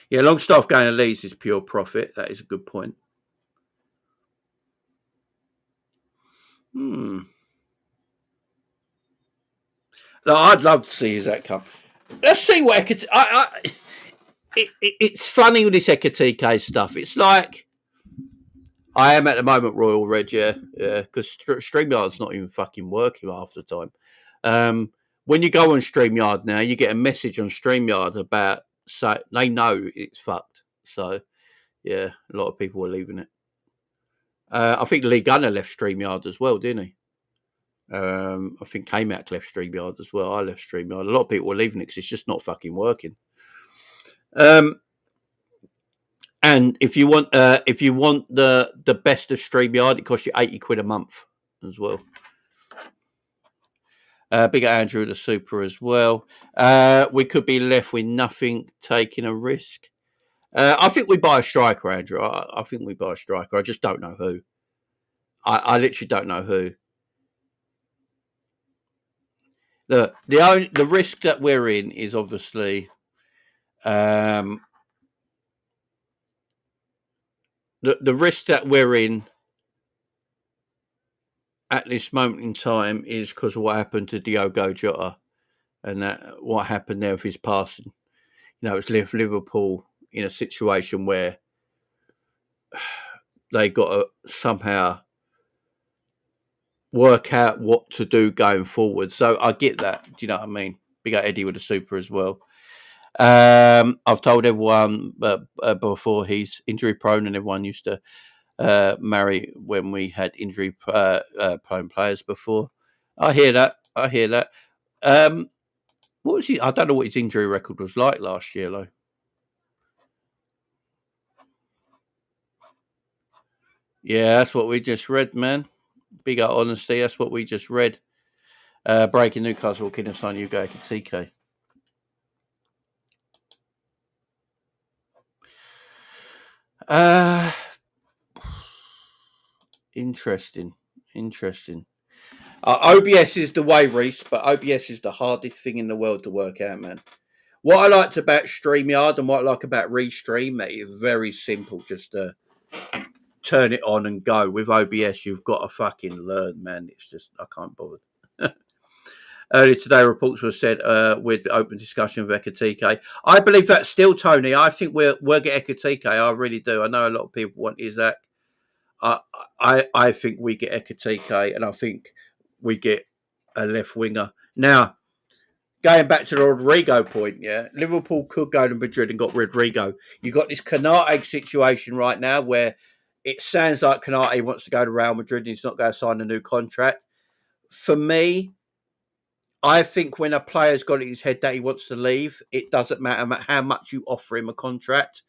Yeah, Longstaff going to Leeds is pure profit. That is a good point. No, I'd love to see Isak come. Let's see what Ekitike... It's funny with this Ekitike stuff. It's like... I am at the moment Royal Red, yeah, because StreamYard's not even fucking working half the time. When you go on StreamYard now, you get a message on StreamYard about... So they know it's fucked. So, yeah, a lot of people are leaving it. I think Lee Gunner left StreamYard as well, didn't he? I think K-Mac left StreamYard as well. I left StreamYard. A lot of people were leaving it because it's just not fucking working. And if you want the best of StreamYard, it costs you £80 a month as well. Big Andrew the Super as well. We could be left with nothing, taking a risk. I think we buy a striker, Andrew. I think we buy a striker. I just don't know who. I literally don't know who. Look, the risk that we're in is obviously the risk that we're in at this moment in time is because of what happened to Diogo Jota and that what happened there with his passing. It's left Liverpool in a situation where they got to somehow work out what to do going forward. So I get that. Do you know what I mean? Big up Eddie with the Super as well. I've told everyone before he's injury prone, and everyone used to marry when we had injury prone players before. I hear that. What was he? I don't know what his injury record was like last year, though. Yeah, that's what we just read, man. Big up honesty. That's what we just read. Breaking Newcastle, 𝗜𝗡𝗙𝗢, Hugo Ekitike. Interesting. OBS is the way, Reese, but OBS is the hardest thing in the world to work out, man. What I liked about StreamYard and what I like about Restream, mate, is very simple. Just to turn it on and go. With OBS, you've got to fucking learn, man. It's just, I can't bother. Earlier today, reports were said with open discussion of Ekitike. I believe that still, Tony. I think we'll get Ekitike. I really do. I know a lot of people want Isak. I think we get Ekitike, and I think we get a left winger. Now, going back to the Rodrigo point, yeah, Liverpool could go to Madrid and got Rodrigo. You've got this 𝗜𝗡𝗙𝗢 situation right now where it sounds like 𝗜𝗡𝗙𝗢 wants to go to Real Madrid and he's not going to sign a new contract. For me, I think when a player's got in his head that he wants to leave, it doesn't matter how much you offer him a contract.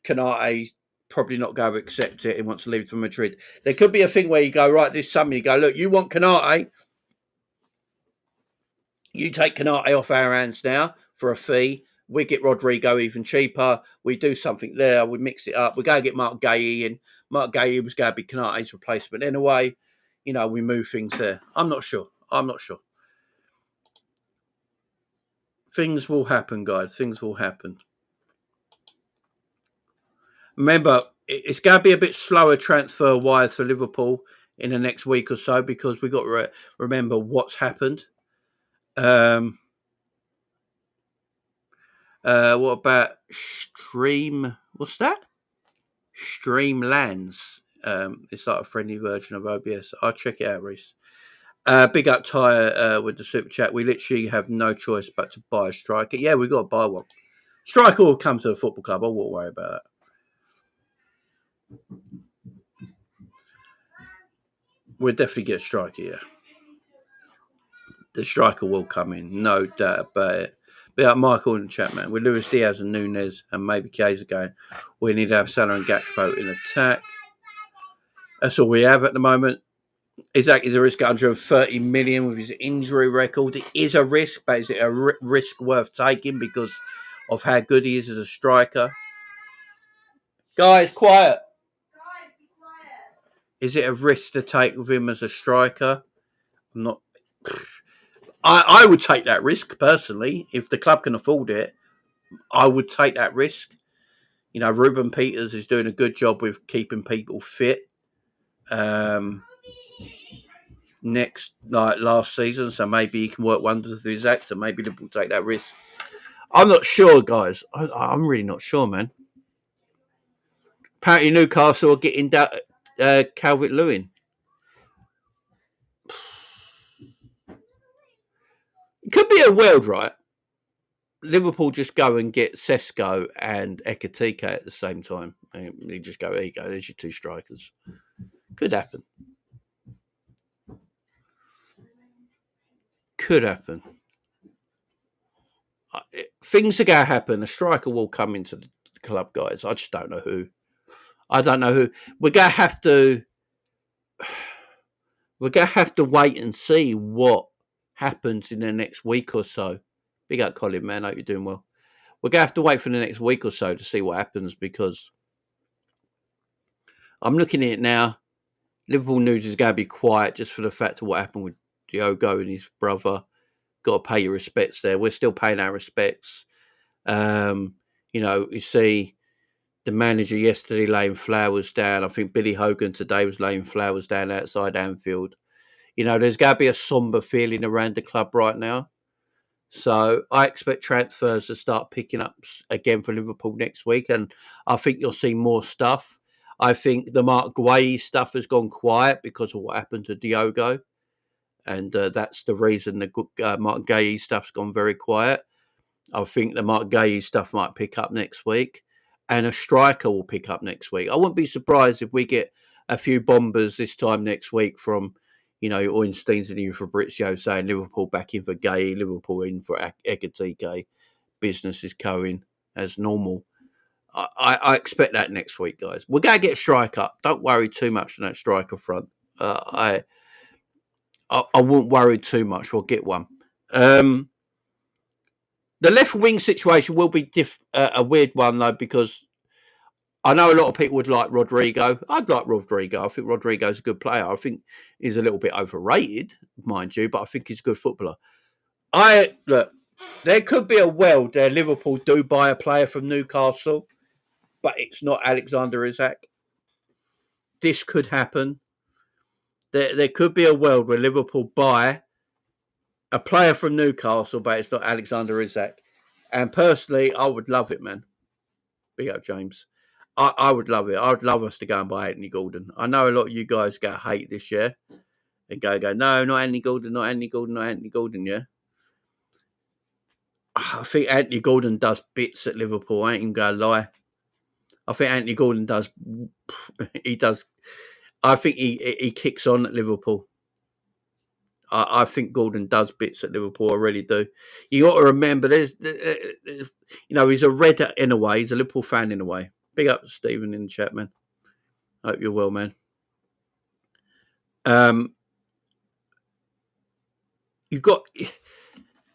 𝗜𝗡𝗢 probably not going to accept it and wants to leave for Madrid. There could be a thing where you go, right, this summer you go, look, you want 𝗜𝗡𝗢, you take 𝗜𝗡𝗢 off our hands now for a fee. We get Rodrigo even cheaper. We do something there. We mix it up. We go get Mark Gahey in. Mark Gahey was going to be 𝗜𝗡𝗢's replacement anyway. We move things there. I'm not sure. Things will happen, guys. Things will happen. Remember, it's going to be a bit slower transfer-wise for Liverpool in the next week or so because we've got to remember what's happened. What about Stream? What's that? Streamlands. It's like a friendly version of OBS. I'll check it out, Reese. Big up Tyre with the super chat. We literally have no choice but to buy a striker. Yeah, we've got to buy one. Striker will come to the football club. I won't worry about that. We'll definitely get a striker, yeah. The striker will come in, no doubt about it. Be like Michael in the chat, man. With Luis Diaz and Nunez and maybe Kaiser going, we need to have Salah and Gakpo in attack. That's all we have at the moment. Isaac is a risk at 130 million with his injury record. It is a risk, but is it a risk worth taking because of how good he is as a striker? Guys, quiet. Is it a risk to take with him as a striker? I'm not. I would take that risk personally. If the club can afford it, I would take that risk. You know, Ruben Peters is doing a good job with keeping people fit. Last season, so maybe he can work wonders with his act, and maybe Liverpool take that risk. I'm not sure, guys. I'm really not sure, man. Apparently, Newcastle are getting Calvert-Lewin. It could be a world, right? Liverpool just go and get Sesko and Ekitike at the same time. And they just go, there you go, there's your two strikers. Could happen. Could happen. Things are going to happen. A striker will come into the club, guys. I just don't know who. I don't know who. We're going to have to wait and see what happens in the next week or so. Big up, Colin, man. I hope you're doing well. We're going to have to wait for the next week or so to see what happens because I'm looking at it now. Liverpool news is going to be quiet just for the fact of what happened with Diogo and his brother. Got to pay your respects there. We're still paying our respects. You see the manager yesterday laying flowers down. I think Billy Hogan today was laying flowers down outside Anfield. You know, there's going to be a somber feeling around the club right now. So I expect transfers to start picking up again for Liverpool next week. And I think you'll see more stuff. I think the Mark Guay stuff has gone quiet because of what happened to Diogo. And that's the reason the Mark Guay stuff's gone very quiet. I think the Mark Guay stuff might pick up next week. And a striker will pick up next week. I wouldn't be surprised if we get a few bombers this time next week from, Ornsteins and Fabrizio saying Liverpool back in for Gay, Liverpool in for Ekitike. Business is going as normal. I expect that next week, guys. We're going to get a striker. Don't worry too much on that striker front. I won't worry too much. We'll get one. The left wing situation will be a weird one, though, because I know a lot of people would like Rodrigo. I'd like Rodrigo. I think Rodrigo's a good player. I think he's a little bit overrated, mind you, but I think he's a good footballer. Look, there could be a world where Liverpool do buy a player from Newcastle, but it's not Alexander Isak. This could happen. There could be a world where Liverpool buy a player from Newcastle, but it's not Alexander Isak. And personally, I would love it, man. Big up, James. I would love it. I would love us to go and buy Anthony Gordon. I know a lot of you guys get hate this year and go, no, not Anthony Gordon, not Anthony Gordon, not Anthony Gordon, yeah? I think Anthony Gordon does bits at Liverpool. I ain't even going to lie. I think Anthony Gordon does. He does. I think he kicks on at Liverpool. I think Gordon does bits at Liverpool. I really do. You got to remember, he's a Red in a way. He's a Liverpool fan in a way. Big up Stephen in the chat, man. Hope you're well, man. You've got.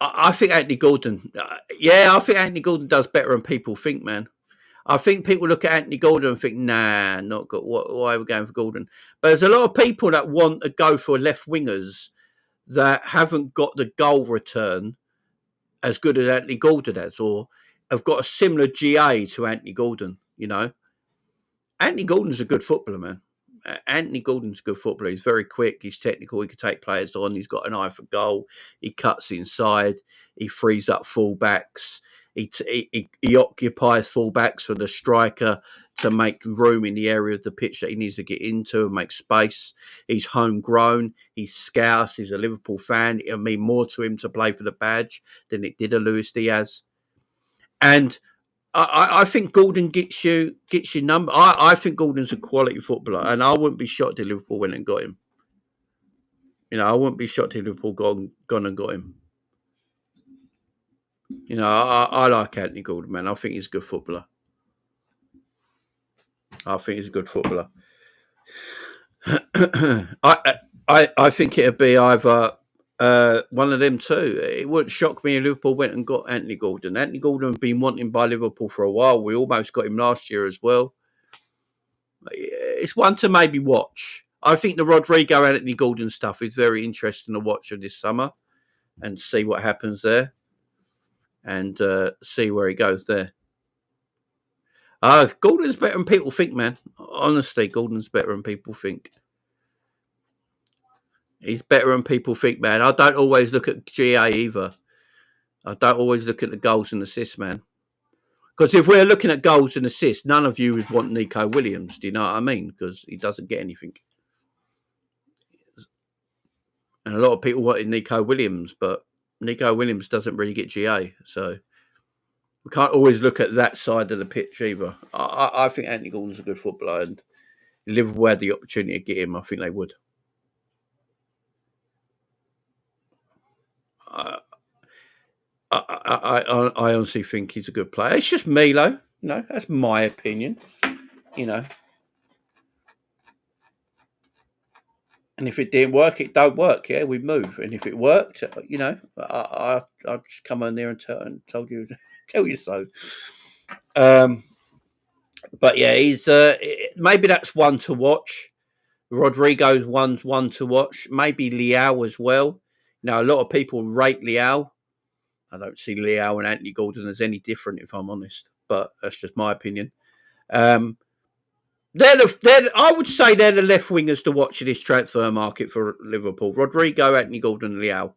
I think Anthony Gordon. I think Anthony Gordon does better than people think, man. I think people look at Anthony Gordon and think, nah, not good. Why are we going for Gordon? But there's a lot of people that want to go for left wingers that haven't got the goal return as good as Anthony Gordon has, or have got a similar GA to Anthony Gordon, Anthony Gordon's a good footballer, man. Anthony Gordon's a good footballer. He's very quick. He's technical. He can take players on. He's got an eye for goal. He cuts inside. He frees up fullbacks. He occupies fullbacks for the striker to make room in the area of the pitch that he needs to get into and make space. He's homegrown. He's Scouse. He's a Liverpool fan. It'll mean more to him to play for the badge than it did a Luis Diaz. And I think Gordon gets your number. I think Gordon's a quality footballer, and I wouldn't be shocked if Liverpool went and got him. I wouldn't be shocked if Liverpool gone and got him. I like Anthony Gordon, man. I think he's a good footballer. I think it'd be either one of them two. It wouldn't shock me if Liverpool went and got Anthony Gordon. Anthony Gordon had been wanting by Liverpool for a while. We almost got him last year as well. It's one to maybe watch. I think the Rodrygo Anthony Gordon stuff is very interesting to watch of this summer and see what happens there and see where he goes there. Gordon's better than people think, man. Honestly, Gordon's better than people think. He's better than people think, man. I don't always look at GA either. I don't always look at the goals and assists, man. Because if we're looking at goals and assists, none of you would want Nico Williams. Do you know what I mean? Because he doesn't get anything. And a lot of people wanted Nico Williams, but Nico Williams doesn't really get GA. So we can't always look at that side of the pitch either. I think Anthony Gordon's a good footballer, and if Liverpool had the opportunity to get him, I think they would. I honestly think he's a good player. It's just me, though. That's my opinion. And if it didn't work, it don't work. Yeah, we move. And if it worked, I'd just come on there and tell you so. But yeah, he's maybe that's one to watch. Rodrigo's one to watch. Maybe Leao as well. Now, a lot of people rate Leao. I don't see Leao and Anthony Gordon as any different, if I'm honest. But that's just my opinion. I would say they're the left wingers to watch in this transfer market for Liverpool. Rodrygo, Anthony Gordon, Leao.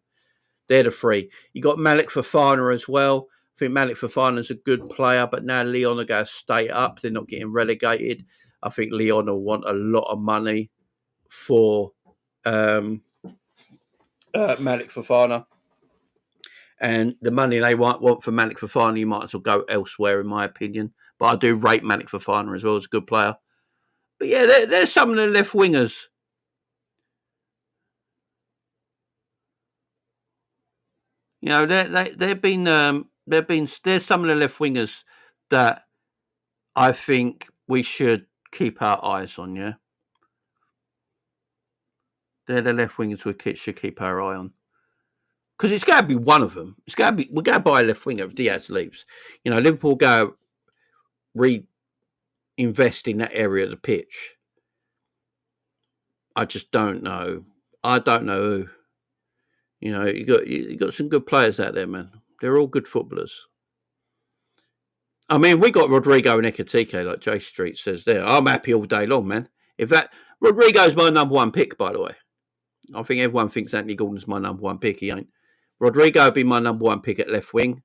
They're the three. You got Malik Fofana as well. I think Malik Fofana's a good player, but now Lyon are going to stay up. They're not getting relegated. I think Lyon will want a lot of money for Malik Fofana. And the money they want for Malik Fofana, you might as well go elsewhere, in my opinion. But I do rate Malik Fofana as well as a good player. But yeah, there's some of the left wingers. There's some of the left wingers that I think we should keep our eyes on. Yeah, they're the left wingers we should keep our eye on. Because it's got to be one of them. We're going to buy a left winger if Diaz leaves. Liverpool go reinvest in that area of the pitch. I just don't know. I don't know who. You got some good players out there, man. They're all good footballers. I mean, we got Rodrygo and Ekitike, like J Street says there. I'm happy all day long, man. Rodrigo's my number one pick, by the way. I think everyone thinks Anthony Gordon's my number one pick. He ain't. Rodrygo would be my number one pick at left wing.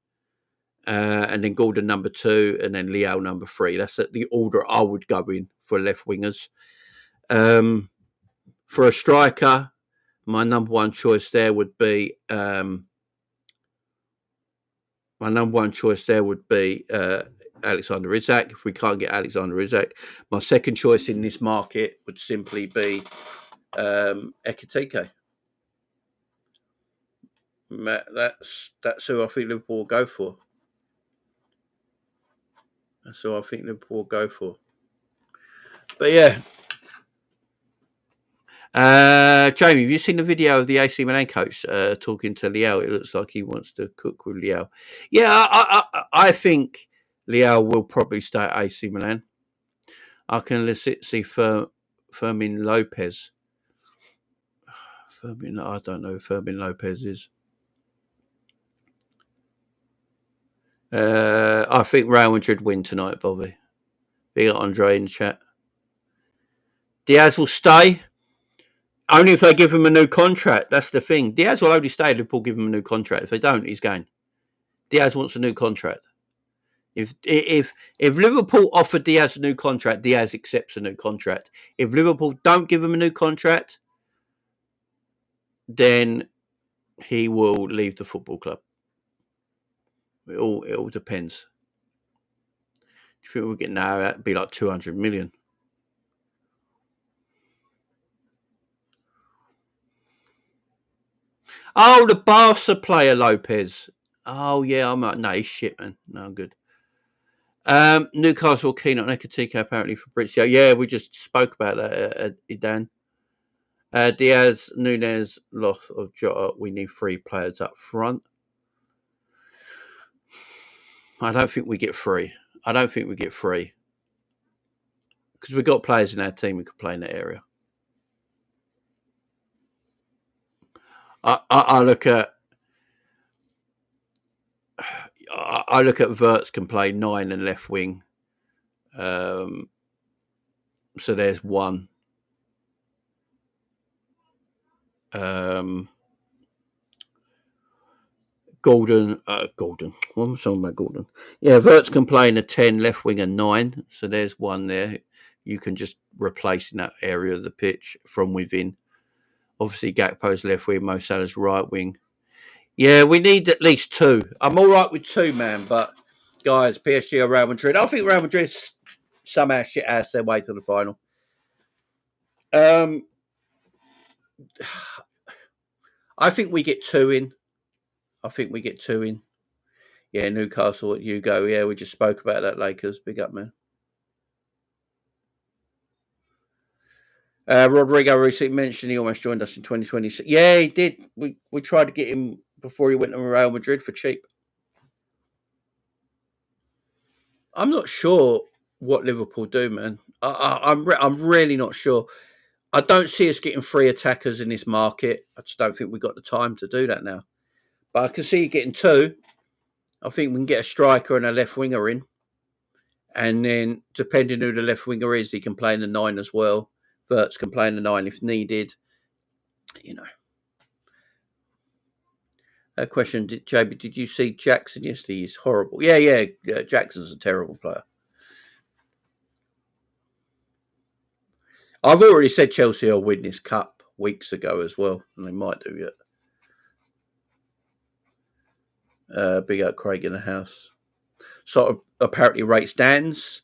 And then Gordon number 2, and then Leao number 3. That's the order I would go in for left wingers. For a striker, my number one choice there would be Alexander Isak. If we can't get Alexander Isak, my second choice in this market would simply be Ekitike. That's who I think Liverpool will go for. But yeah. Jamie, have you seen the video of the AC Milan coach talking to Leao? It looks like he wants to cook with Leao. Yeah, I think Leao will probably stay at AC Milan. I can see Fermin Lopez. I don't know who Fermin Lopez is. I think Real Madrid win tonight, Bobby. We got Andre in the chat. Diaz will stay only if they give him a new contract. That's the thing. Diaz will only stay if Liverpool give him a new contract. If they don't, he's going. Diaz wants a new contract. If Liverpool offer Diaz a new contract, Diaz accepts a new contract. If Liverpool don't give him a new contract, then he will leave the football club. It all depends. You think we'll get now? That'd be like 200 million. Oh, the Barca player Lopez. Oh yeah, I'm like, no, he's shit, man. No, good. Newcastle keen on Ekitike apparently for Brizio. Yeah, we just spoke about that, Dan. Diaz, Nunez, loss of Jota. We need 3 players up front. I don't think we get 3. Because we've got players in our team who can play in that area. I look at 𝗜𝗡𝗙𝗢 can play 9 and left wing. So there's one. Gordon. What am I talking about? Gordon. Yeah, 𝗜𝗡𝗙 can play in a 10, left wing, and 9. So there's one there. You can just replace in that area of the pitch from within. Obviously, Gakpo's left wing, Mo Salah's right wing. Yeah, we need at least 2. I'm all right with 2, man. But guys, PSG or Real Madrid. I think Real Madrid somehow shit ass their way to the final. I think we get 2 in. Yeah, Newcastle at Hugo. Yeah, we just spoke about that. Lakers, big up, man. Rodrigo recently mentioned he almost joined us in 2026. Yeah, he did. We tried to get him before he went to Real Madrid for cheap. I'm not sure what Liverpool do, man. I'm really not sure. I don't see us getting 3 attackers in this market. I just don't think we've got the time to do that now. But I can see you getting 2. I think we can get a striker and a left winger in. And then, depending who the left winger is, he can play in the 9 as well. 𝗜𝗡𝗙 can play in the 9 if needed. You know. A question, JB, did you see Jackson yesterday? He's horrible. Yeah. Jackson's a terrible player. I've already said Chelsea will win this cup weeks ago as well, and they might do yet. Big up Craig in the house. So apparently rates Dan's.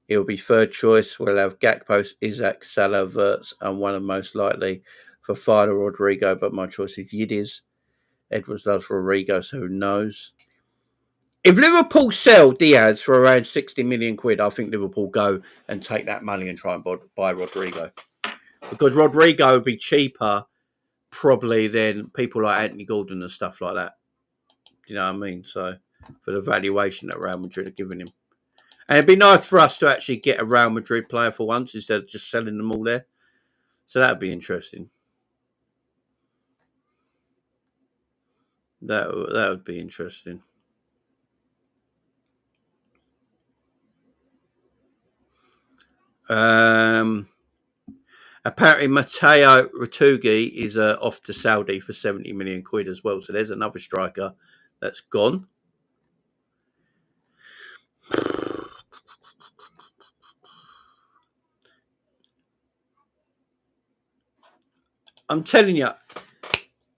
He'll be 3rd choice. We'll have Gakpo, Isaac, Salah, 𝗜𝗡𝗙, and one of most likely for final Rodrigo, but my choice is Diaz. Edwards loves Rodrigo, so who knows? If Liverpool sell Diaz for around 60 million quid, I think Liverpool go and take that money and try and buy Rodrigo. Because Rodrigo would be cheaper probably than people like Anthony Gordon and stuff like that. Do you know what I mean? So for the valuation that Real Madrid are giving him. And it'd be nice for us to actually get a Real Madrid player for once instead of just selling them all there. So that would be interesting. That would be interesting. Apparently, Matteo Retugi is off to Saudi for 70 million quid as well. So there's another striker that's gone. I'm telling you,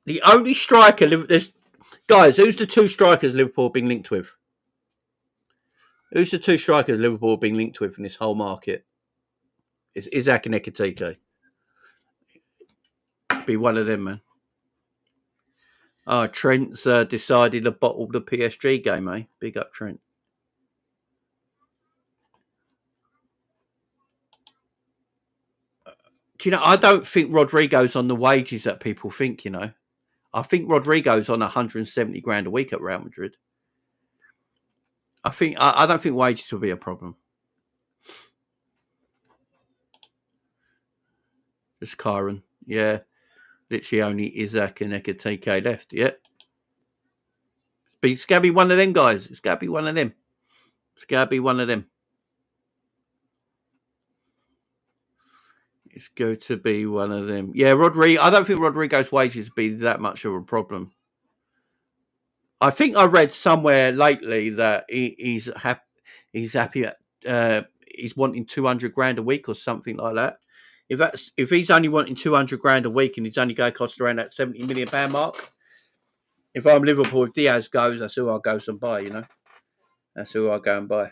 the only striker there's guys. Who's the 2 strikers Liverpool being linked with? Who's the 2 strikers Liverpool being linked with in this whole market? It's Isaac and Ekitike. Be one of them, man. Oh, Trent's decided to bottle the PSG game, eh? Big up, Trent. Do you know, I don't think Rodrigo's on the wages that people think, you know. I think Rodrigo's on 170 grand a week at Real Madrid. I don't think wages will be a problem. Just Kyron. Yeah. Literally only Isaac and Ekitike left. Yeah. But it's gotta be one of them guys. It's gotta be one of them. It's going to be one of them. Yeah, Rodrigo. I don't think Rodrigo's wages would be that much of a problem. I think I read somewhere lately that he's happy. He's happy at. He's wanting 200 grand a week or something like that. If he's only wanting 200 grand a week and he's only going to cost around that 70 million pound mark. If I'm Liverpool, if Diaz goes, that's who I'll go and buy. You know, that's who I'll go and buy.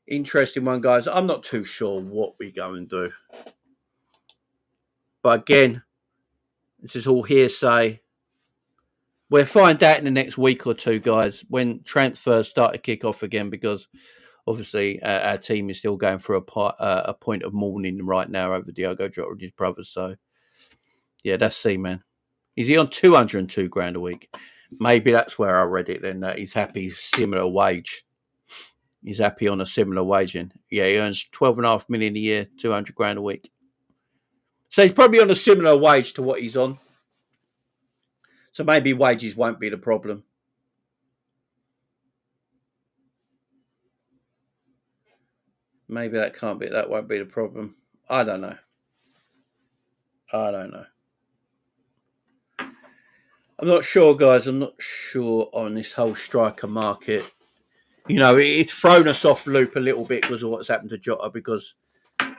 Interesting one, guys. I'm not too sure what we go and do, but again, this is all hearsay. We'll find out in the next week or two, guys, when transfers start to kick off again, because obviously our team is still going through a point of mourning right now over Diogo Jota and his brothers. So, yeah, that's C, man. Is he on 202 grand a week? Maybe that's where I read it then, that he's happy similar wage. He's happy on a similar wage. And yeah, he earns 12.5 million a year, 200 grand a week. So he's probably on a similar wage to what he's on. So maybe wages won't be the problem. Maybe that won't be the problem. I don't know. I'm not sure, guys. I'm not sure on this whole striker market. You know, it's thrown us off loop a little bit because of what's happened to Jota, because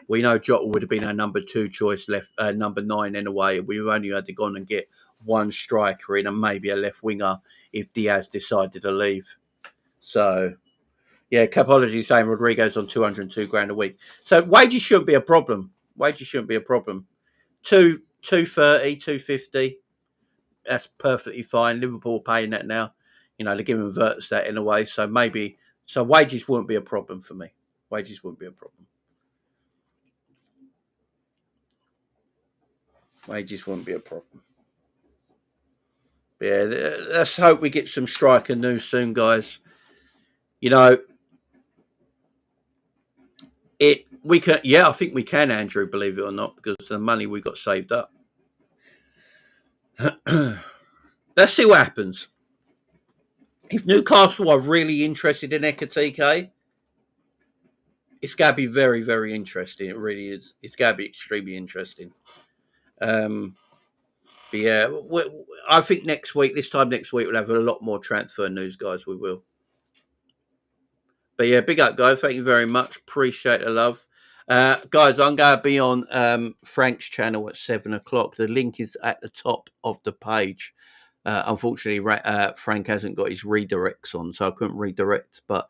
we know Jota would have been our number 2 choice, number 9 in a way. We've only had to go on and get one striker in and maybe a left winger if Diaz decided to leave. So, yeah, Capology saying Rodrigo's on 202 grand a week. So wages shouldn't be a problem. 230, 250. That's perfectly fine. Liverpool paying that now. You know, they're giving Verts that in a way. So wages wouldn't be a problem for me. Wages wouldn't be a problem. But yeah, let's hope we get some striker news soon, guys. You know, we can. Yeah, I think we can, Andrew. Believe it or not, because the money we got saved up. Let's see what happens. If Newcastle are really interested in Ekitike, it's going to be very, very interesting. It really is. It's going to be extremely interesting. But yeah, I think this time next week, we'll have a lot more transfer news, guys. We will. But yeah, big up, guys. Thank you very much. Appreciate the love. Guys, I'm going to be on Frank's channel at 7 o'clock. The link is at the top of the page. Unfortunately, Frank hasn't got his redirects on, so I couldn't redirect. But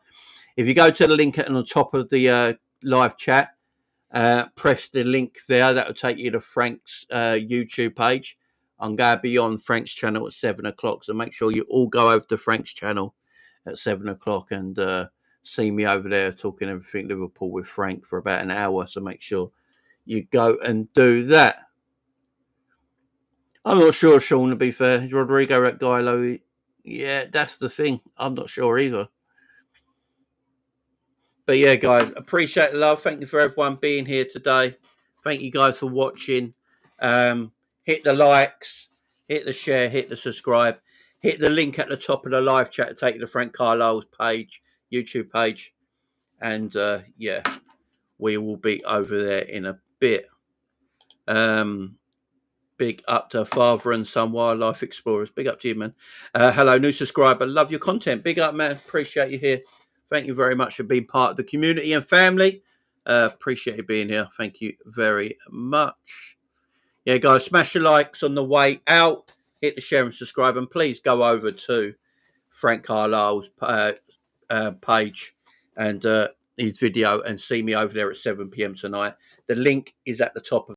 if you go to the link at the top of the live chat, press the link there. That will take you to Frank's YouTube page. I'm going to be on Frank's channel at 7 o'clock, so make sure you all go over to Frank's channel at 7 o'clock and see me over there talking everything Liverpool with Frank for about an hour. So make sure you go and do that. I'm not sure, Sean, to be fair. Rodrigo at Guilo. Yeah, that's the thing. I'm not sure either. But yeah, guys, appreciate the love. Thank you for everyone being here today. Thank you guys for watching. Hit the likes, hit the share, hit the subscribe. Hit the link at the top of the live chat to take you to Frank Carlisle's page, YouTube page. And yeah, we will be over there in a bit. Big up to Father and Son Wildlife Explorers. Big up to you, man. Hello, new subscriber. Love your content. Big up, man. Appreciate you here. Thank you very much for being part of the community and family. Appreciate you being here. Thank you very much. Yeah, guys, smash your likes on the way out. Hit the share and subscribe. And please go over to Frank Carlisle's page and his video and see me over there at 7 p.m. tonight. The link is at the top of